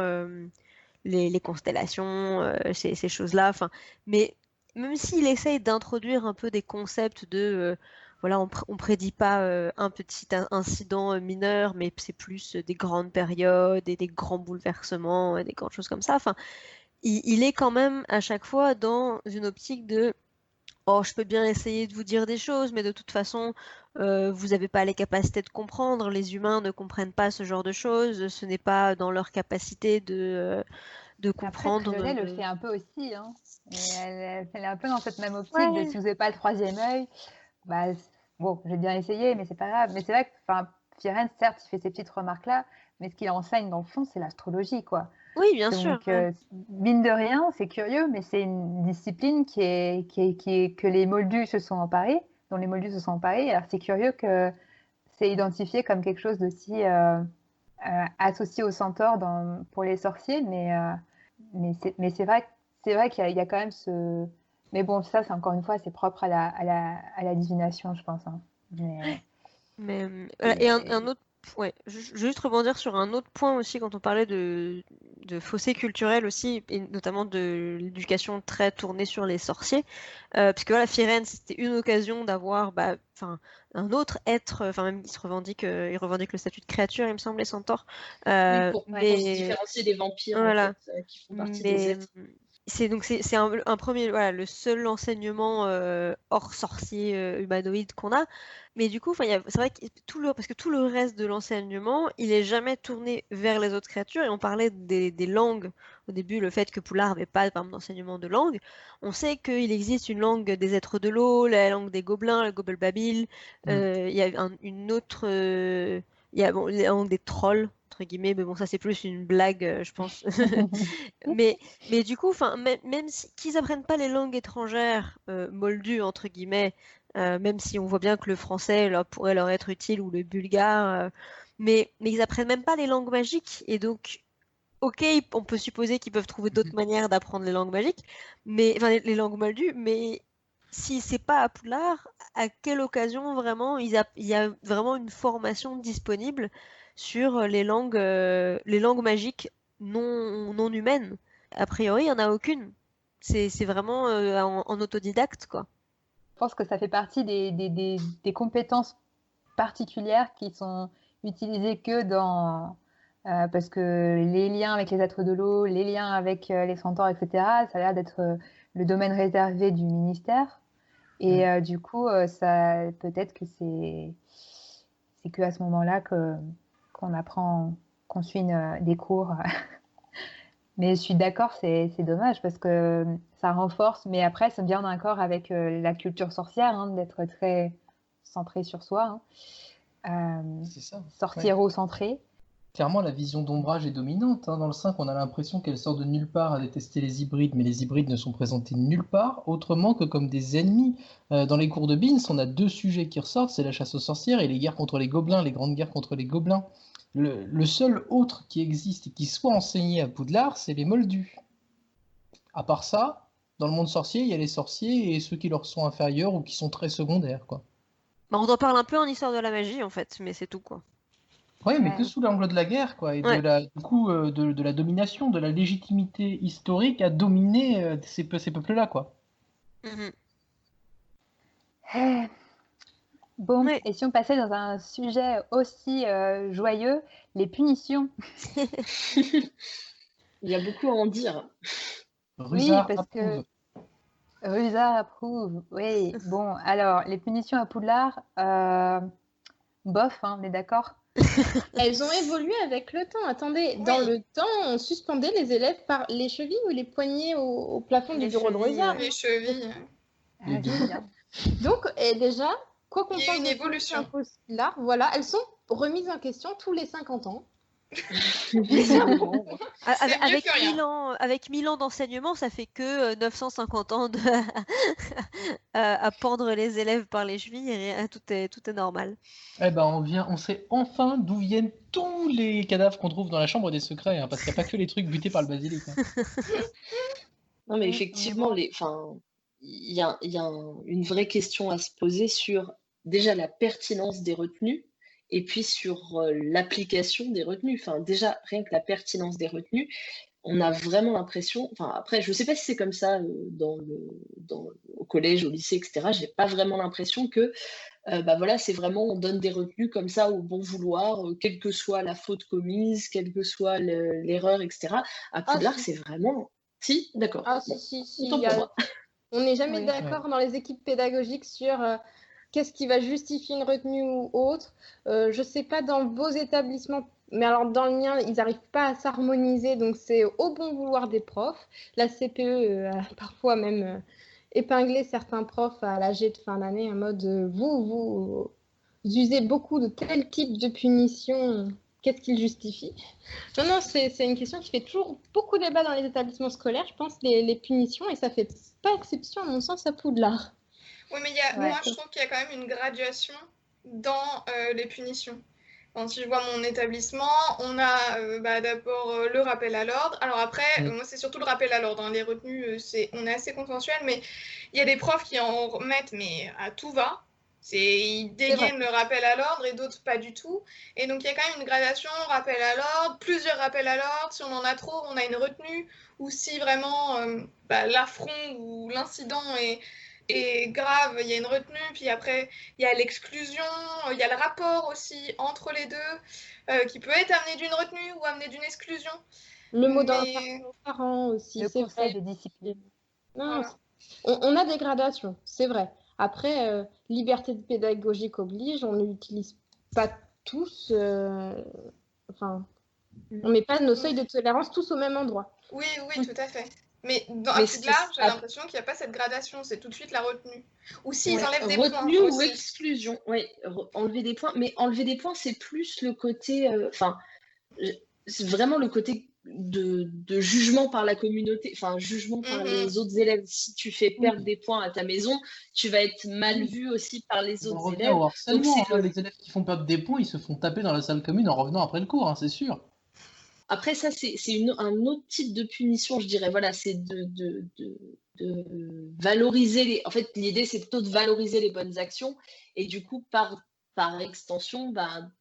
les constellations, ces choses-là. Enfin, mais même s'il essaye d'introduire un peu des concepts de voilà, on prédit pas un petit incident mineur, mais c'est plus des grandes périodes et des grands bouleversements et des grandes choses comme ça. Enfin, il est quand même à chaque fois dans une optique de oh, je peux bien essayer de vous dire des choses, mais de toute façon, vous n'avez pas les capacités de comprendre. Les humains ne comprennent pas ce genre de choses. Ce n'est pas dans leur capacité de comprendre. Après, Trelawney le fait un peu aussi, hein. Et elle est un peu dans cette même optique de si vous n'avez pas le troisième œil, bah, bon, j'ai bien essayé, mais c'est pas grave. Mais c'est vrai que Firenze, certes, il fait ces petites remarques-là, mais ce qu'il enseigne dans le fond, c'est l'astrologie, quoi. Oui, bien sûr. Donc, mine de rien, c'est curieux, mais c'est une discipline que les Moldus se sont emparés, dont les Moldus se sont emparés. Alors, c'est curieux que c'est identifié comme quelque chose d'aussi associé au centaure pour les sorciers, mais c'est vrai qu'il y a quand même ce... Mais bon, ça, c'est encore une fois, c'est propre à la divination, je pense, hein. Et un autre, ouais, je vais juste rebondir sur un autre point aussi quand on parlait de fossé culturel aussi, et notamment de l'éducation très tournée sur les sorciers, puisque voilà, Firenze, c'était une occasion d'avoir un autre être, enfin même il revendique le statut de créature, il me semble, les centaures. Oui, pour se différencier des vampires, voilà. en fait, qui font partie des êtres. C'est un premier, voilà, le seul enseignement hors sorcier humanoïde qu'on a. Mais du coup, c'est vrai que parce que tout le reste de l'enseignement, il est jamais tourné vers les autres créatures. Et on parlait des langues au début, le fait que Poudlard n'avait pas, par exemple, d'enseignement de langue. On sait qu'il existe une langue des êtres de l'eau, la langue des gobelins, le gobelbabil. Il y a une autre, il y a la langue des trolls, entre guillemets, mais bon, ça c'est plus une blague, je pense. mais du coup, même qu'ils apprennent pas les langues étrangères moldues, entre guillemets, même si on voit bien que le français pourrait leur être utile, ou le bulgare, mais ils apprennent même pas les langues magiques, et donc ok, on peut supposer qu'ils peuvent trouver d'autres manières d'apprendre les langues magiques, mais enfin les langues moldues, mais si c'est pas à Poudlard, à quelle occasion vraiment il y a vraiment une formation disponible sur les langues magiques non humaine. A priori, il n'y en a aucune. C'est vraiment en autodidacte, quoi. Je pense que ça fait partie des compétences particulières qui sont utilisées que dans... parce que les liens avec les êtres de l'eau, les liens avec les centaures, etc., ça a l'air d'être le domaine réservé du ministère. Et du coup, ça peut-être que c'est qu'à ce moment-là qu'on apprend, qu'on suit des cours. Mais je suis d'accord, c'est dommage parce que ça renforce. Mais après, c'est bien d'accord avec la culture sorcière, hein, d'être très centré sur soi. Hein. C'est ça. Sorciéro-centré. Clairement, la vision d'ombrage est dominante. Hein. Dans le 5, on a l'impression qu'elle sort de nulle part à détester les hybrides, mais les hybrides ne sont présentés nulle part, autrement que comme des ennemis. Dans les cours de Beans, on a 2 sujets qui ressortent, c'est la chasse aux sorcières et les guerres contre les gobelins, les grandes guerres contre les gobelins. Le seul autre qui existe et qui soit enseigné à Poudlard, c'est les Moldus. À part ça, dans le monde sorcier, il y a les sorciers et ceux qui leur sont inférieurs ou qui sont très secondaires, quoi. Bah, on en parle un peu en histoire de la magie, en fait, mais c'est tout, quoi. Oui, mais que sous l'angle de la guerre, quoi, et du coup, de la domination, de la légitimité historique à dominer ces peuples-là, quoi. Bon, et si on passait dans un sujet aussi joyeux, les punitions. Il y a beaucoup à en dire. Rusard oui, parce approuve. Que Rusard approuve, oui. Bon, alors, les punitions à Poudlard, bof, hein, on est d'accord. Elles ont évolué avec le temps. Attendez, dans le temps, on suspendait les élèves par les chevilles ou les poignets au plafond du bureau de Rusard. Les chevilles. Les deux. Donc, déjà, quoi qu'on Il y a pense une des évolution. Là, voilà, elles sont remises en question tous les 50 ans. Avec 1000 ans d'enseignement, ça fait que 950 ans à pendre les élèves par les chevilles et tout est normal. Eh ben, on sait enfin d'où viennent tous les cadavres qu'on trouve dans la chambre des secrets, hein, parce qu'il n'y a pas que les trucs butés par le basilic. Hein. Non, mais effectivement, il y a une vraie question à se poser sur déjà la pertinence des retenues et puis sur l'application des retenues. Enfin, déjà, rien que la pertinence des retenues, on a vraiment l'impression. Enfin, après, je ne sais pas si c'est comme ça au collège, au lycée, etc. Je n'ai pas vraiment l'impression que voilà, c'est vraiment, on donne des retenues comme ça au bon vouloir, quelle que soit la faute commise, quelle que soit l'erreur, etc. À Poudlard, c'est vraiment. Si, d'accord. Ah, bon. si. Pour moi. On n'est jamais d'accord dans les équipes pédagogiques sur qu'est-ce qui va justifier une retenue ou autre. Je ne sais pas dans vos établissements, mais alors dans le mien, ils n'arrivent pas à s'harmoniser, donc c'est au bon vouloir des profs. La CPE a parfois même épinglé certains profs à l'AG de fin d'année en mode vous usez beaucoup de tel type de punition. Qu'est-ce qu'il justifie? Non, c'est une question qui fait toujours beaucoup débat dans les établissements scolaires, je pense, les punitions, et ça fait pas exception, à mon sens, à Poudlard. Oui, mais moi, je trouve qu'il y a quand même une graduation dans les punitions. Quand si je vois mon établissement, on a d'abord le rappel à l'ordre. Alors après, moi, c'est surtout le rappel à l'ordre. Hein. Les retenues, on est assez consensuel, mais il y a des profs qui en remettent, mais à tout va. Ils dégainent le rappel à l'ordre et d'autres pas du tout. Et donc, il y a quand même une gradation, rappel à l'ordre, plusieurs rappels à l'ordre. Si on en a trop, on a une retenue. Ou si vraiment l'affront ou l'incident est grave, il y a une retenue. Puis après, il y a l'exclusion, il y a le rapport aussi entre les deux qui peut être amené d'une retenue ou amené d'une exclusion. Le mot d'information aux parents aussi, c'est vrai. Le conseil de discipline. Non, on a des gradations, c'est vrai. Après, liberté pédagogique oblige, on n'utilise pas tous, on ne met pas nos seuils de tolérance tous au même endroit. Oui, tout à fait. Mais à Poudlard, j'ai l'impression qu'il n'y a pas cette gradation, c'est tout de suite la retenue. Ou s'ils enlèvent des points. Retenue ou exclusion, oui, enlever des points. Mais enlever des points, c'est plus le côté, c'est vraiment le côté de jugement par la communauté, jugement par les autres élèves. Si tu fais perdre des points à ta maison, tu vas être mal vu aussi par les autres élèves. Au harcèlement, les élèves qui font perdre des points, ils se font taper dans la salle commune en revenant après le cours, hein, c'est sûr. Après, ça, c'est un autre type de punition, je dirais. Voilà, c'est de valoriser En fait, l'idée, c'est plutôt de valoriser les bonnes actions. Et du coup, par extension,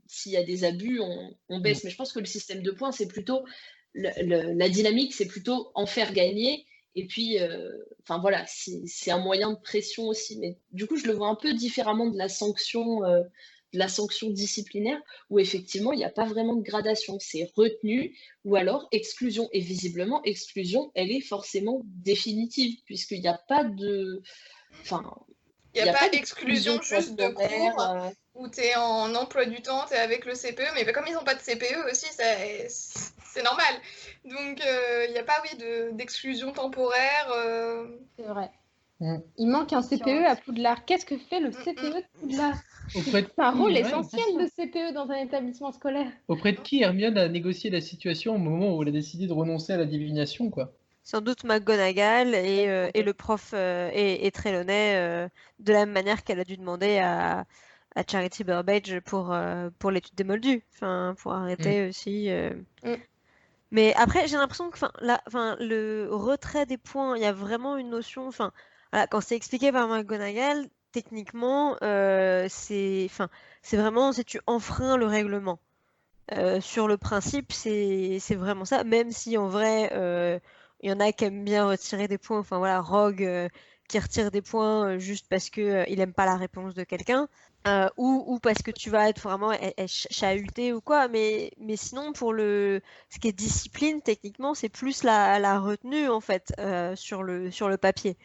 s'il y a des abus, on baisse. Mais je pense que le système de points, c'est plutôt la dynamique, c'est plutôt en faire gagner. Et puis, voilà, c'est un moyen de pression aussi. Mais du coup, je le vois un peu différemment de la sanction disciplinaire, où effectivement, il n'y a pas vraiment de gradation. C'est retenue ou alors exclusion. Et visiblement, exclusion, elle est forcément définitive, puisqu'il n'y a pas de... Enfin, il n'y a pas d'exclusion exclusion juste de temporaire, cours où tu es en emploi du temps, tu es avec le CPE, mais comme ils n'ont pas de CPE aussi, c'est normal. Donc il n'y a pas d'exclusion temporaire. C'est vrai. Mm. Il manque un CPE à Poudlard. Qu'est-ce que fait le CPE de Poudlard? Auprès de C'est un qui, rôle ouais. essentiel, le CPE, dans un établissement scolaire. Auprès de qui Hermione a négocié la situation au moment où elle a décidé de renoncer à la divination, quoi. Sans doute McGonagall et le prof et Trelawney, de la même manière qu'elle a dû demander à Charity Burbage pour l'étude des Moldus, enfin, pour arrêter aussi. Mais après, j'ai l'impression que le retrait des points, il y a vraiment une notion. Voilà, quand c'est expliqué par McGonagall, techniquement, c'est vraiment si tu enfreins le règlement. Sur le principe, c'est vraiment ça, même si en vrai, il y en a qui aiment bien retirer des points. Enfin voilà, Rogue qui retire des points juste parce que il aime pas la réponse de quelqu'un, ou parce que tu vas être vraiment chahuté ou quoi. Mais sinon, pour ce qui est discipline, techniquement, c'est plus la retenue en fait sur le papier.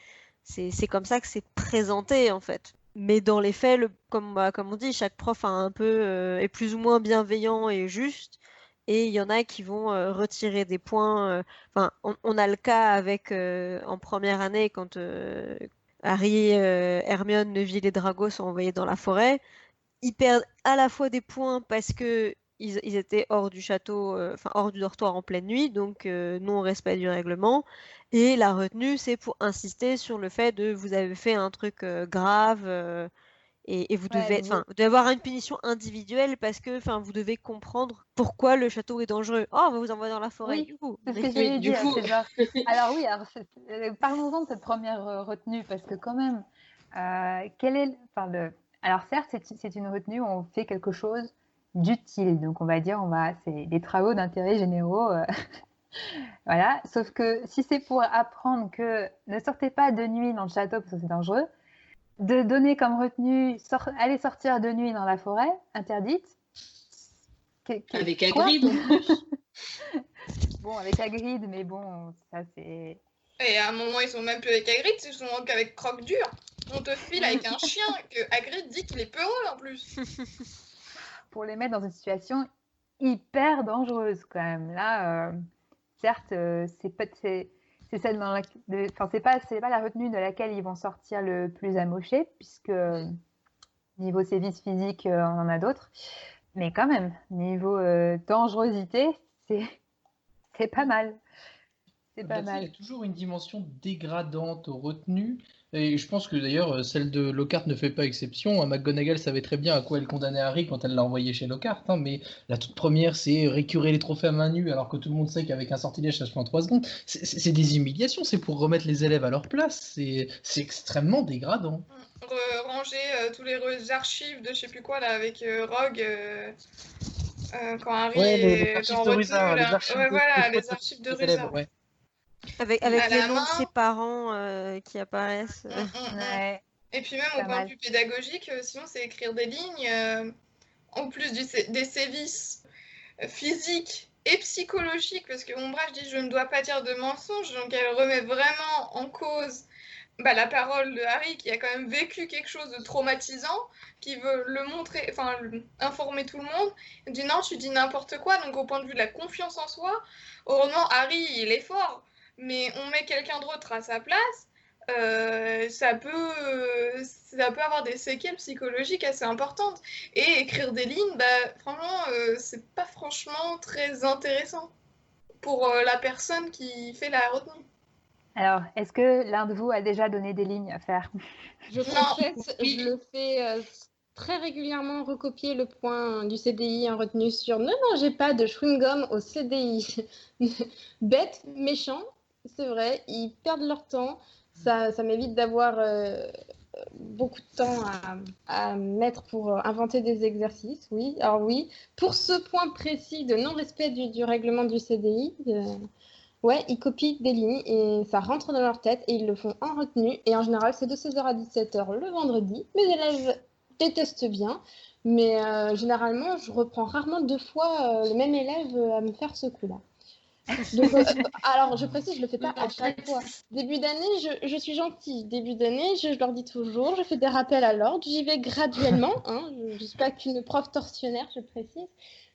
C'est comme ça que c'est présenté en fait. Mais dans les faits, comme on dit, chaque prof est plus ou moins bienveillant et juste. Et il y en a qui vont retirer des points. On a le cas avec en première année quand Harry, Hermione, Neville et Drago sont envoyés dans la forêt. Ils perdent à la fois des points parce que ils étaient hors du château, hors du dortoir en pleine nuit, donc non-respect du règlement. Et la retenue, c'est pour insister sur le fait de vous avez fait un truc grave et vous devez avoir une punition individuelle parce que vous devez comprendre pourquoi le château est dangereux. Oh, on va vous envoyer dans la forêt. Oui, Du coup. c'est ce que j'allais dire. coup. C'est genre... Alors oui, parlons-en de cette première retenue, parce que quand même, quel est Alors certes, c'est une retenue où on fait quelque chose d'utile. Donc on va dire, c'est des travaux d'intérêt généraux. Voilà. Sauf que si c'est pour apprendre que ne sortez pas de nuit dans le château parce que c'est dangereux, de donner comme retenue aller sortir de nuit dans la forêt, interdite. Avec Hagrid en plus. Bon, avec Hagrid, mais bon, ça c'est... Et à un moment, ils sont même plus avec Hagrid, ils sont qu'avec Croque-Dur. On te file avec un chien que Hagrid dit qu'il est peureux en plus. Pour les mettre dans une situation hyper dangereuse quand même. Là, certes, c'est celle dans c'est pas la retenue de laquelle ils vont sortir le plus amoché, puisque niveau sévices physiques, on en a d'autres. Mais quand même, niveau dangerosité, c'est pas mal. C'est pas mal. Il y a toujours une dimension dégradante aux retenues. Et je pense que d'ailleurs, celle de Lockhart ne fait pas exception. McGonagall savait très bien à quoi elle condamnait Harry quand elle l'a envoyé chez Lockhart. Mais la toute première, c'est récurer les trophées à main nue, alors que tout le monde sait qu'avec un sortilège, ça se fait en 3 secondes. C'est des humiliations, c'est pour remettre les élèves à leur place. C'est extrêmement dégradant. Ranger tous les archives de je sais plus quoi, là, avec Rogue... quand Harry les archives de Rusard, les archives de Rusard. Ouais. Avec les noms de ses parents qui apparaissent. Ouais. Et puis même au point de vue pédagogique, sinon c'est écrire des lignes, en plus des sévices physiques et psychologiques, parce que Ombrage dit je ne dois pas dire de mensonges, donc elle remet vraiment en cause la parole de Harry qui a quand même vécu quelque chose de traumatisant, qui veut le montrer, informer tout le monde. Il dit non, tu dis n'importe quoi, donc au point de vue de la confiance en soi, heureusement Harry il est fort, mais on met quelqu'un d'autre à sa place, ça peut avoir des séquelles psychologiques assez importantes. Et écrire des lignes, franchement, c'est pas franchement très intéressant pour la personne qui fait la retenue. Alors, est-ce que l'un de vous a déjà donné des lignes à faire? Je confesse, je le fais très régulièrement recopier le point du CDI en retenue sur ne mangez pas de chewing-gum au CDI. Bête, méchant, c'est vrai, ils perdent leur temps. Ça m'évite d'avoir beaucoup de temps à mettre pour inventer des exercices, oui. Alors oui, pour ce point précis de non-respect du règlement du CDI, ouais, ils copient des lignes et ça rentre dans leur tête et ils le font en retenue. Et en général, c'est de 16h à 17h le vendredi. Mes élèves détestent bien, mais généralement, je reprends rarement 2 fois le même élève à me faire ce coup-là. Donc, alors, je précise, je le fais pas à chaque fois. Début d'année, je suis gentille. Début d'année, je leur dis toujours, je fais des rappels à l'ordre, j'y vais graduellement. Hein, je ne suis pas qu'une prof tortionnaire, je précise.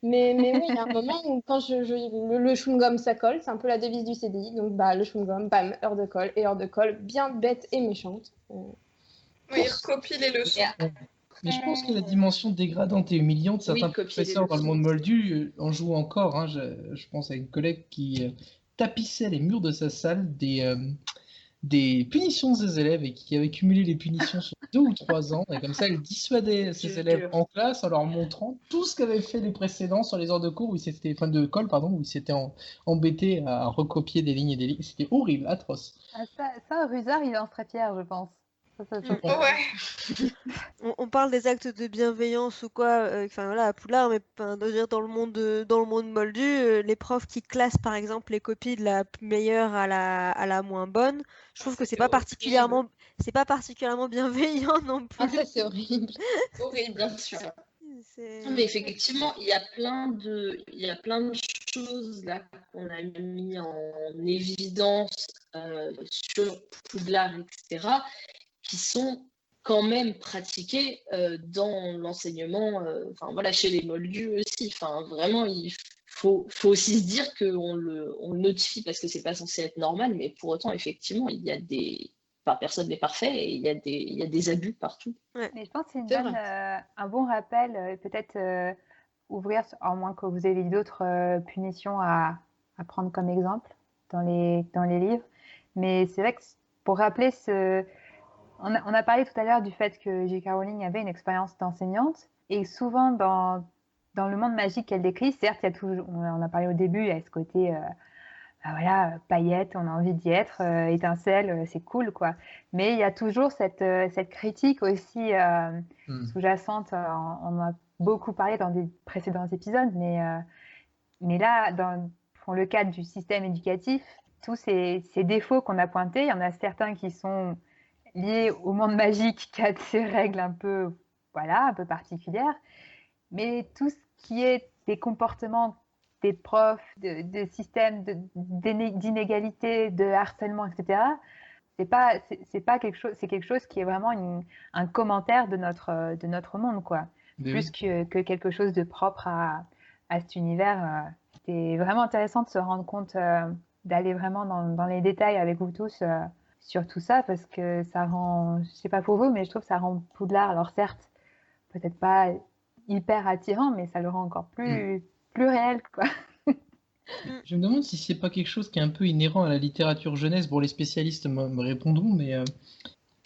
Mais oui, il y a un moment où quand le chewing-gum, ça colle, c'est un peu la devise du CDI. Donc, bah, le chewing-gum, bam, heure de colle, et heure de colle, bien bête et méchante. Oui, recopie les leçons. Mais je pense que la dimension dégradante et humiliante, certains copier les professeurs dans le leçons. monde moldu en jouent encore. Hein. Je pense à une collègue qui tapissait les murs de sa salle des punitions des élèves et qui avait cumulé les punitions sur 2 ou 3 ans. Et comme ça, elle dissuadait ses élèves en classe en leur montrant tout ce qu'avaient fait les précédents sur les heures de cours où ils s'étaient, enfin de colle, pardon, où ils s'étaient embêtés à recopier des lignes et des lignes. C'était horrible, atroce. Ah, ça, Rusard, il en serait fier, je pense. Ouais. On parle des actes de bienveillance ou quoi, enfin voilà, à Poudlard, mais dans le monde moldu, les profs qui classent par exemple les copies de la meilleure à la moins bonne, je trouve que c'est pas particulièrement bienveillant non plus. Ah, ça, c'est horrible. Horrible. Bien sûr. Mais effectivement, il y a plein de choses là qu'on a mis en évidence sur Poudlard, etc., qui sont quand même pratiquées dans l'enseignement, enfin voilà, chez les moldus aussi. Enfin, vraiment, il faut aussi se dire qu'on le notifie parce que c'est pas censé être normal, mais pour autant, effectivement, il y a des. Enfin, personne n'est parfait et il y a des abus partout. Ouais. Mais je pense que c'est C'est un bon rappel, peut-être ouvrir, à moins que vous ayez d'autres punitions à prendre comme exemple dans les livres. Mais c'est vrai que pour rappeler on a parlé tout à l'heure du fait que J.K. Rowling avait une expérience d'enseignante et souvent dans le monde magique qu'elle décrit, certes, il y a toujours, on a parlé au début, il y a ce côté voilà, paillettes, on a envie d'y être, étincelle, c'est cool, quoi. Mais il y a toujours cette critique aussi sous-jacente. On en a beaucoup parlé dans des précédents épisodes, mais là, pour le cadre du système éducatif, tous ces défauts qu'on a pointés, il y en a certains qui sont liés au monde magique, qui a ses règles un peu particulières, mais tout ce qui est des comportements des profs, de systèmes d'inégalité, de harcèlement, etc. C'est pas quelque chose, c'est quelque chose qui est vraiment un commentaire de notre monde, quoi. Mais Plus oui. que quelque chose de propre à cet univers. C'était vraiment intéressant de se rendre compte, d'aller vraiment dans les détails avec vous tous sur tout ça, parce que ça rend, je sais pas pour vous, mais je trouve que ça rend Poudlard, alors certes, peut-être pas hyper attirant, mais ça le rend encore plus réel, quoi. Je me demande si c'est pas quelque chose qui est un peu inhérent à la littérature jeunesse. Bon, les spécialistes me répondront, mais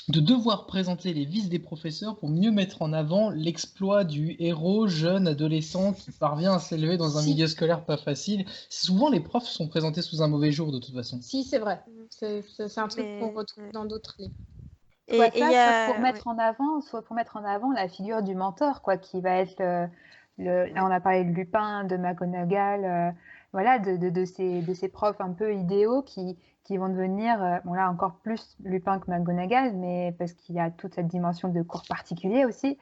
de devoir présenter les vices des professeurs pour mieux mettre en avant l'exploit du héros jeune adolescent qui parvient à s'élever dans un milieu scolaire pas facile. Souvent, les profs sont présentés sous un mauvais jour, de toute façon. Si, c'est vrai. C'est un truc qu'on retrouve ouais. dans d'autres livres. Soit pour mettre en avant la figure du mentor, quoi, qui va être là on a parlé de Lupin, de McGonagall, voilà, de ces profs un peu idéaux qui vont devenir, bon là encore plus Lupin que McGonagall, mais parce qu'il y a toute cette dimension de cours particulier aussi,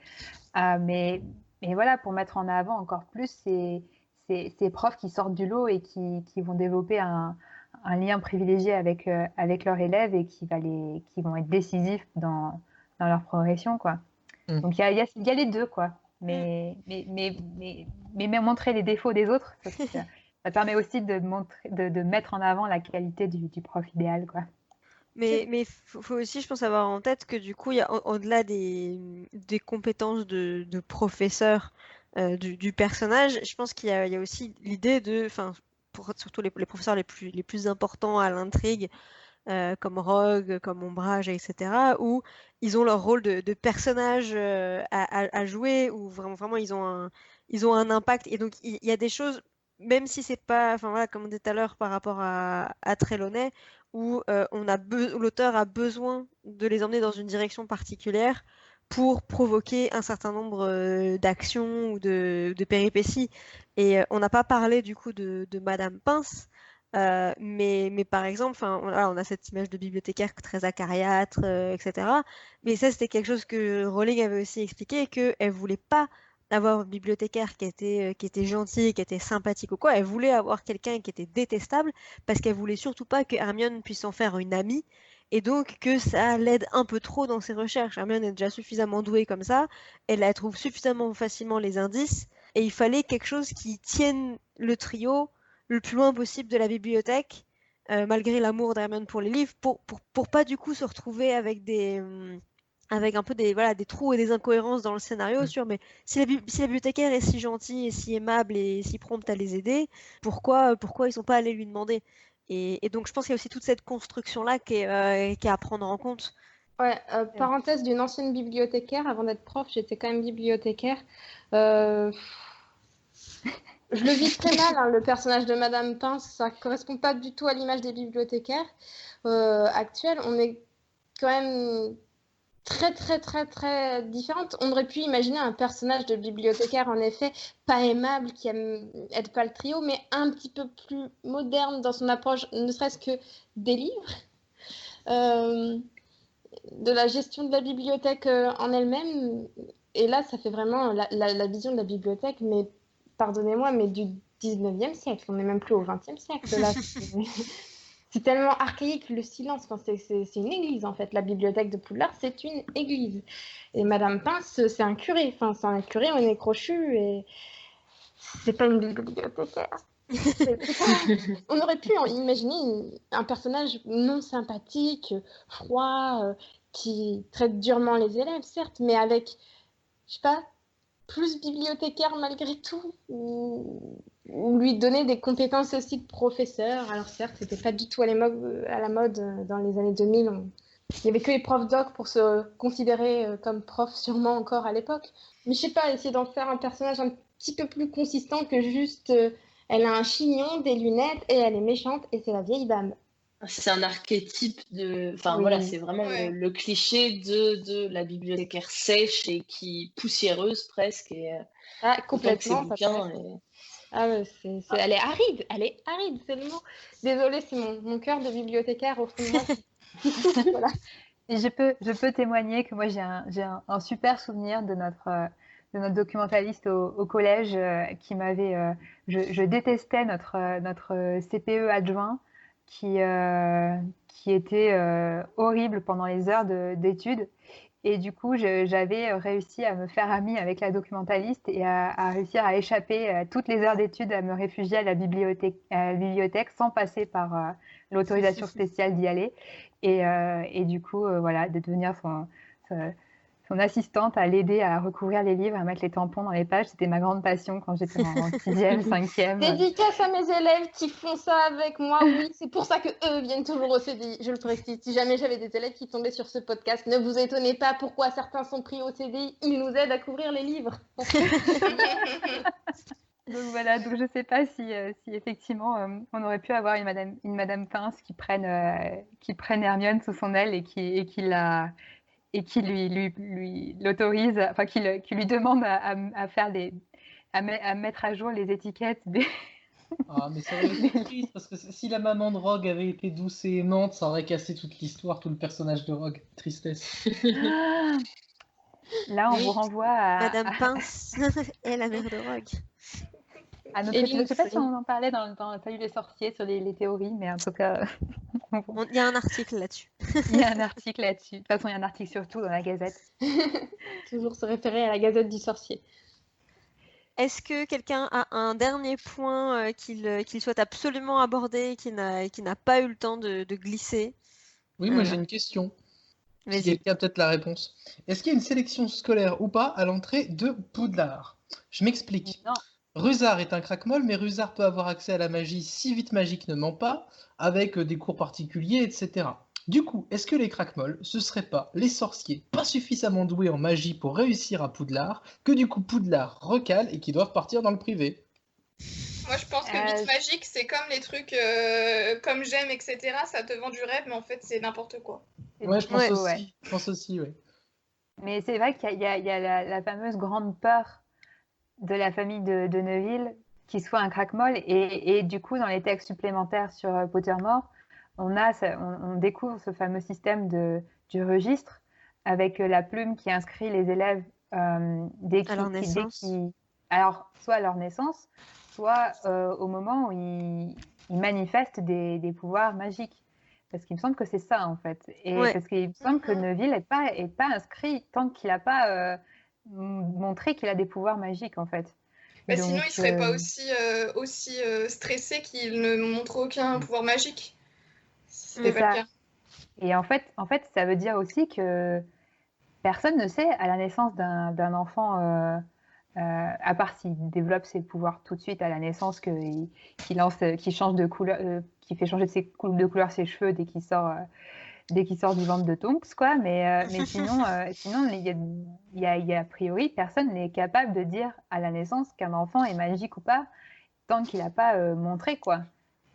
mais voilà, pour mettre en avant encore plus ces profs qui sortent du lot et qui vont développer un lien privilégié avec leurs élèves et qui vont être décisifs dans leur progression, quoi. Donc il y a les deux, quoi. Mais montrer les défauts des autres, ça permet aussi de mettre en avant la qualité du prof idéal, quoi. Mais faut aussi, je pense, avoir en tête que du coup, il y a au-delà des compétences de professeur du personnage, je pense qu'il y a aussi l'idée de, enfin, surtout les professeurs les plus importants à l'intrigue, comme Rogue, comme Ombrage, etc., où ils ont leur rôle de personnage à jouer, où vraiment ils ont un impact. Et donc il y a des choses, même si c'est pas, enfin voilà, comme on disait tout à l'heure par rapport à Trelawney, où l'auteur a besoin de les emmener dans une direction particulière pour provoquer un certain nombre d'actions ou de péripéties. Et on n'a pas parlé du coup de Madame Pince, mais par exemple, voilà, on a cette image de bibliothécaire très acariâtre, etc. Mais ça, c'était quelque chose que Rowling avait aussi expliqué, qu'elle voulait pas avoir une bibliothécaire qui était gentille, qui était sympathique ou quoi. Elle voulait avoir quelqu'un qui était détestable parce qu'elle voulait surtout pas que Hermione puisse en faire une amie et donc que ça l'aide un peu trop dans ses recherches. Hermione est déjà suffisamment douée comme ça, elle trouve suffisamment facilement les indices et il fallait quelque chose qui tienne le trio le plus loin possible de la bibliothèque, malgré l'amour d'Hermione pour les livres, pour pas du coup se retrouver avec avec un peu des trous et des incohérences dans le scénario sur mais si la bibliothécaire est si gentille et si aimable et si prompte à les aider, pourquoi ils sont pas allés lui demander et donc je pense qu'il y a aussi toute cette construction là qui est à prendre en compte. Ouais, parenthèse d'une ancienne bibliothécaire, avant d'être prof, j'étais quand même bibliothécaire. Je le vis très mal, hein, le personnage de Madame Pince, ça correspond pas du tout à l'image des bibliothécaires actuelles. On est quand même très, très, très, très différente. On aurait pu imaginer un personnage de bibliothécaire, en effet, pas aimable, qui aide pas le trio, mais un petit peu plus moderne dans son approche, ne serait-ce que des livres, de la gestion de la bibliothèque en elle-même. Et là, ça fait vraiment la vision de la bibliothèque, mais pardonnez-moi, mais du 19e siècle. On n'est même plus au 20e siècle, là. C'est tellement archaïque, le silence. Enfin, c'est une église, en fait. La bibliothèque de Poudlard, c'est une église. Et Madame Pince, c'est un curé. Enfin, c'est un curé au nez crochu. Et c'est pas une bibliothécaire. On aurait pu imaginer un personnage non sympathique, froid, qui traite durement les élèves, certes, mais avec, je sais pas, plus bibliothécaire malgré tout, ou lui donner des compétences aussi de professeur. Alors certes, c'était pas du tout à la mode dans les années 2000. Il n'y avait que les profs doc pour se considérer comme prof sûrement encore à l'époque. Mais je sais pas, essayer d'en faire un personnage un petit peu plus consistant que juste elle a un chignon, des lunettes et elle est méchante et c'est la vieille dame. C'est un archétype de... Enfin voilà, c'est vraiment le cliché de la bibliothécaire sèche et poussiéreuse presque. Et, complètement. Elle est aride, c'est le mot. Désolée, c'est mon cœur de bibliothécaire au fond de moi. Voilà. Et je peux témoigner que moi j'ai un super souvenir de notre documentaliste au collège qui m'avait... je détestais notre CPE adjoint qui était horrible pendant les heures d'études. Et du coup, j'avais réussi à me faire amie avec la documentaliste et à réussir à échapper à toutes les heures d'études, à me réfugier à la bibliothèque sans passer par l'autorisation spéciale d'y aller. Et du coup, voilà, de devenir son assistante, à l'aider à recouvrir les livres, à mettre les tampons dans les pages. C'était ma grande passion quand j'étais en 6e, 5e. Dédicace à mes élèves qui font ça avec moi. Oui, c'est pour ça qu'eux viennent toujours au CDI. Je le précise. Si jamais j'avais des élèves qui tombaient sur ce podcast, ne vous étonnez pas pourquoi certains sont pris au CDI. Ils nous aident à couvrir les livres. Donc voilà, donc je ne sais pas si effectivement on aurait pu avoir une Madame Pince qui prenne Hermione sous son aile et qui lui l'autorise, enfin qui lui demande à faire à mettre à jour les étiquettes des... Ah, mais ça aurait été triste parce que si la maman de Rogue avait été douce et aimante, ça aurait cassé toute l'histoire, tout le personnage de Rogue. Tristesse. Là, on vous renvoie à Madame Pince et la mère de Rogue. À notre... Je ne sais pas si on en parlait dans Salut les sorciers sur les théories, mais en tout cas... Il y a un article là-dessus. Il y a un article là-dessus. De toute façon, il y a un article surtout dans la Gazette. Toujours se référer à la Gazette du sorcier. Est-ce que quelqu'un a un dernier point qu'il souhaite absolument aborder, qui n'a pas eu le temps de glisser? Oui, moi j'ai une question. Si quelqu'un a peut-être la réponse. Est-ce qu'il y a une sélection scolaire ou pas à l'entrée de Poudlard? Je m'explique. Non. Rusard est un craque-molle, mais Rusard peut avoir accès à la magie si vite magique ne ment pas, avec des cours particuliers, etc. Du coup, est-ce que les craque-molles, ce seraient pas les sorciers pas suffisamment doués en magie pour réussir à Poudlard, que du coup Poudlard recale et qui doivent partir dans le privé? Moi, je pense que Vite Magique, c'est comme les trucs comme J'aime, etc. Ça te vend du rêve, mais en fait, c'est n'importe quoi. Ouais, je pense Ouais. aussi. Je pense aussi, ouais. Mais c'est vrai qu'il y a la fameuse grande peur de la famille de Neville qui soit un crack-molle. Et du coup, dans les textes supplémentaires sur Pottermore, on découvre ce fameux système du registre avec la plume qui inscrit les élèves dès À leur qu'ils, naissance. alors, soit à leur naissance, soit au moment où ils manifestent des pouvoirs magiques. Parce qu'il me semble que c'est ça, en fait. Et Ouais. parce qu'il me semble que Neville n'est pas inscrit tant qu'il n'a pas montré qu'il a des pouvoirs magiques, en fait. Bah, sinon, Donc, il serait pas aussi stressé qu'il ne montre aucun pouvoir magique. c'est C'est pas le ça. cas. Et en fait, ça veut dire aussi que personne ne sait à la naissance d'un enfant, à part s'il développe ses pouvoirs tout de suite à la naissance, qu'il change de couleur, qu'il fait changer de couleur ses cheveux dès qu'il sort du ventre de Tonks, quoi. Mais sinon, il y a a priori personne n'est capable de dire à la naissance qu'un enfant est magique ou pas tant qu'il n'a pas montré, quoi.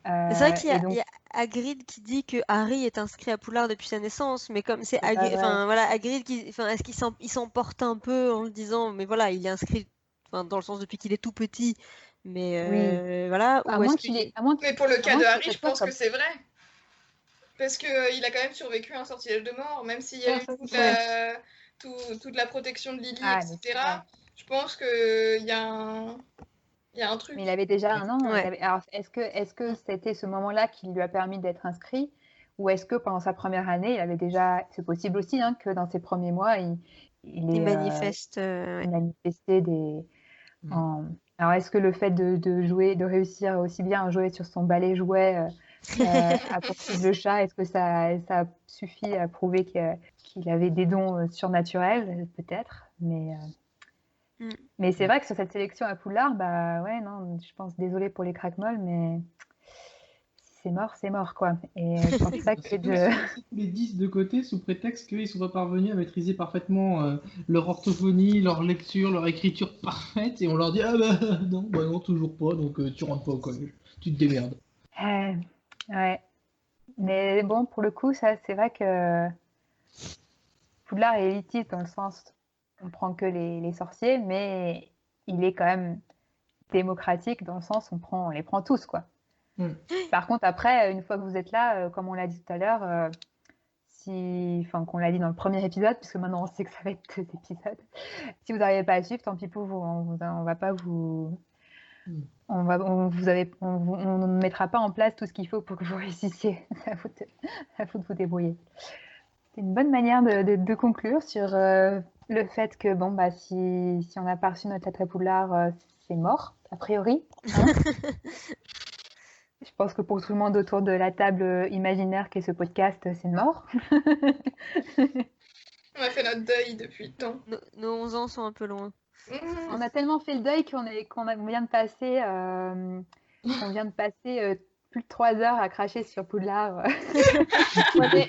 C'est vrai qu'il y a, Et donc, il y a Hagrid qui dit que Harry est inscrit à Poudlard depuis sa naissance, mais comme c'est c'est pas Hagrid, vrai. enfin voilà, Hagrid est-ce qu'il il s'emporte un peu en le disant, mais voilà, il est inscrit, dans le sens depuis qu'il est tout petit, mais Oui. voilà, À ou moins est-ce qu'il qu'il ait, à moins Mais pour le à cas moins de que Harry, ce je soit pense que comme. c'est vrai. Parce qu'il a quand même survécu à un sortilège de mort, même s'il y a Ah, eu ça, toute c'est vrai. toute la protection de Lily, Ah, mais c'est etc. vrai. Je pense qu'il y a un Mais il truc. avait déjà un an. Ouais. Alors, est-ce que c'était ce moment-là qui lui a permis d'être inscrit, ou est-ce que pendant sa première année, il avait déjà. C'est possible aussi, hein, que dans ses premiers mois, il Il manifeste, ouais. manifestait Alors, est-ce que le fait de jouer, de réussir aussi bien à jouer sur son balai jouet, à poursuivre le chat, est-ce que ça suffit à prouver qu'il avait des dons surnaturels? Peut-être. Mm. Mais c'est vrai que sur cette sélection à Poudlard, bah ouais, non, je pense, désolée pour les craquemolles, mais si c'est mort, quoi. Et je pense pas que de. Les 10 de côté sous prétexte qu'ils sont pas parvenus à maîtriser parfaitement leur orthophonie, leur lecture, leur écriture parfaite, et on leur dit ah bah non, toujours pas, donc tu rentres pas au collège, tu te démerdes. Ouais. Mais bon, pour le coup, ça, c'est vrai que Poudlard est élitiste dans le sens, on prend que les sorciers, mais il est quand même démocratique dans le sens, on les prend tous, quoi. Mm. Par contre, après, une fois que vous êtes là, comme on l'a dit tout à l'heure, qu'on l'a dit dans le premier épisode, puisque maintenant on sait que ça va être 2 épisodes, si vous n'arrivez pas à suivre, tant pis pour vous, on va pas vous. On ne mettra pas en place tout ce qu'il faut pour que vous réussissiez. À vous de vous débrouiller. C'est une bonne manière de conclure sur le fait que bon bah si on n'a pas reçu notre lettre à Poudlard, c'est mort a priori. Hein. Je pense que pour tout le monde autour de la table imaginaire qu'est ce podcast, c'est mort. On a fait notre deuil depuis le temps. Nos 11 ans sont un peu loin. On a tellement fait le deuil qu'on vient de passer, plus de 3 heures à cracher sur Poudlard. Ouais, mais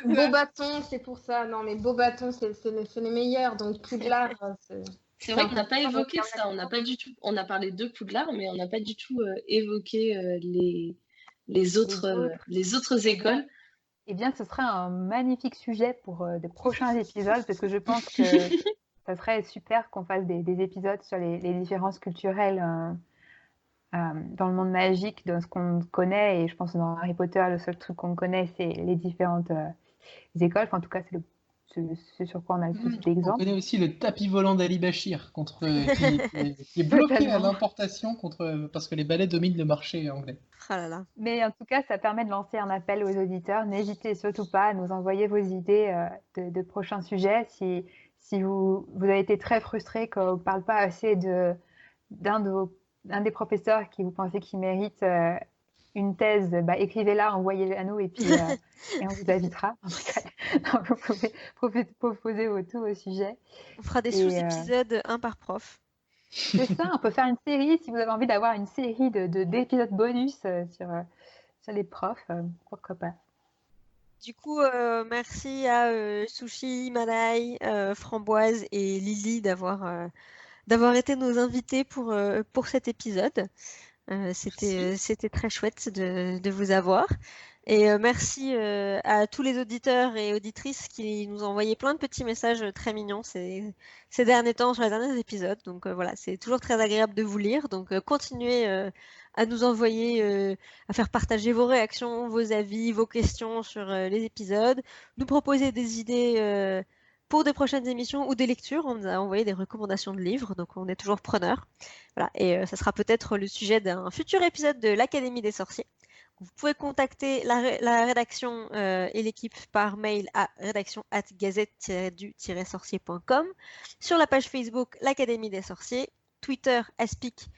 Beau Bâton, c'est pour ça. Non, mais Beau Bâton, c'est les meilleurs. Donc Poudlard, C'est vrai qu'on n'a pas évoqué ça. On a parlé de Poudlard, mais on n'a pas du tout évoqué les autres écoles. Eh bien, ce serait un magnifique sujet pour de prochains épisodes, parce que je pense que ça serait super qu'on fasse des épisodes sur les différences culturelles dans le monde magique, dans ce qu'on connaît. Et je pense que dans Harry Potter, le seul truc qu'on connaît, c'est les différentes écoles. Enfin, en tout cas, c'est ce sur quoi on a le plus On d'exemples. connaît aussi le tapis volant d'Ali Bachir, qui est bloqué à l'importation parce que les balais dominent le marché anglais. Ah là là. Mais en tout cas, ça permet de lancer un appel aux auditeurs. N'hésitez surtout pas à nous envoyer vos idées de prochains sujets. Si vous avez été très frustré qu'on ne parle pas assez d'un des professeurs qui vous pensez qu'il mérite une thèse, écrivez-la, envoyez-la à nous et puis et on vous invitera. En tout cas, vous pouvez proposer tout au sujet. On fera des sous-épisodes, un par prof. C'est ça, on peut faire une série, si vous avez envie d'avoir une série d'épisodes bonus sur les profs, pourquoi pas. Du coup, merci à Sushi, Malai, Framboise et Lily d'avoir été nos invités pour cet épisode. C'était très chouette de vous avoir. Et merci à tous les auditeurs et auditrices qui nous ont envoyé plein de petits messages très mignons ces derniers temps sur les derniers épisodes. Donc voilà, c'est toujours très agréable de vous lire. Donc continuez à nous envoyer, à faire partager vos réactions, vos avis, vos questions sur les épisodes, nous proposer des idées pour des prochaines émissions ou des lectures. On nous a envoyé des recommandations de livres, donc on est toujours preneurs. Voilà, et ça sera peut-être le sujet d'un futur épisode de l'Académie des sorciers. Vous pouvez contacter la rédaction et l'équipe par mail à rédaction@gazette-du-sorcier.com, sur la page Facebook l'Académie des sorciers, Twitter aspic_GDS.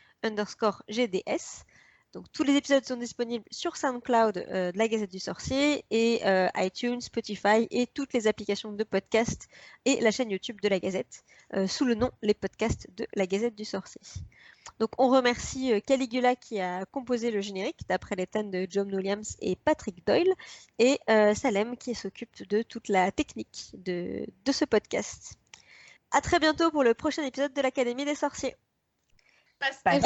Donc tous les épisodes sont disponibles sur SoundCloud de la Gazette du Sorcier et iTunes, Spotify et toutes les applications de podcast et la chaîne YouTube de la Gazette sous le nom Les Podcasts de la Gazette du Sorcier. Donc on remercie Caligula qui a composé le générique d'après les thèmes de John Williams et Patrick Doyle et Salem qui s'occupe de toute la technique de ce podcast. À très bientôt pour le prochain épisode de l'Académie des Sorciers. Pastez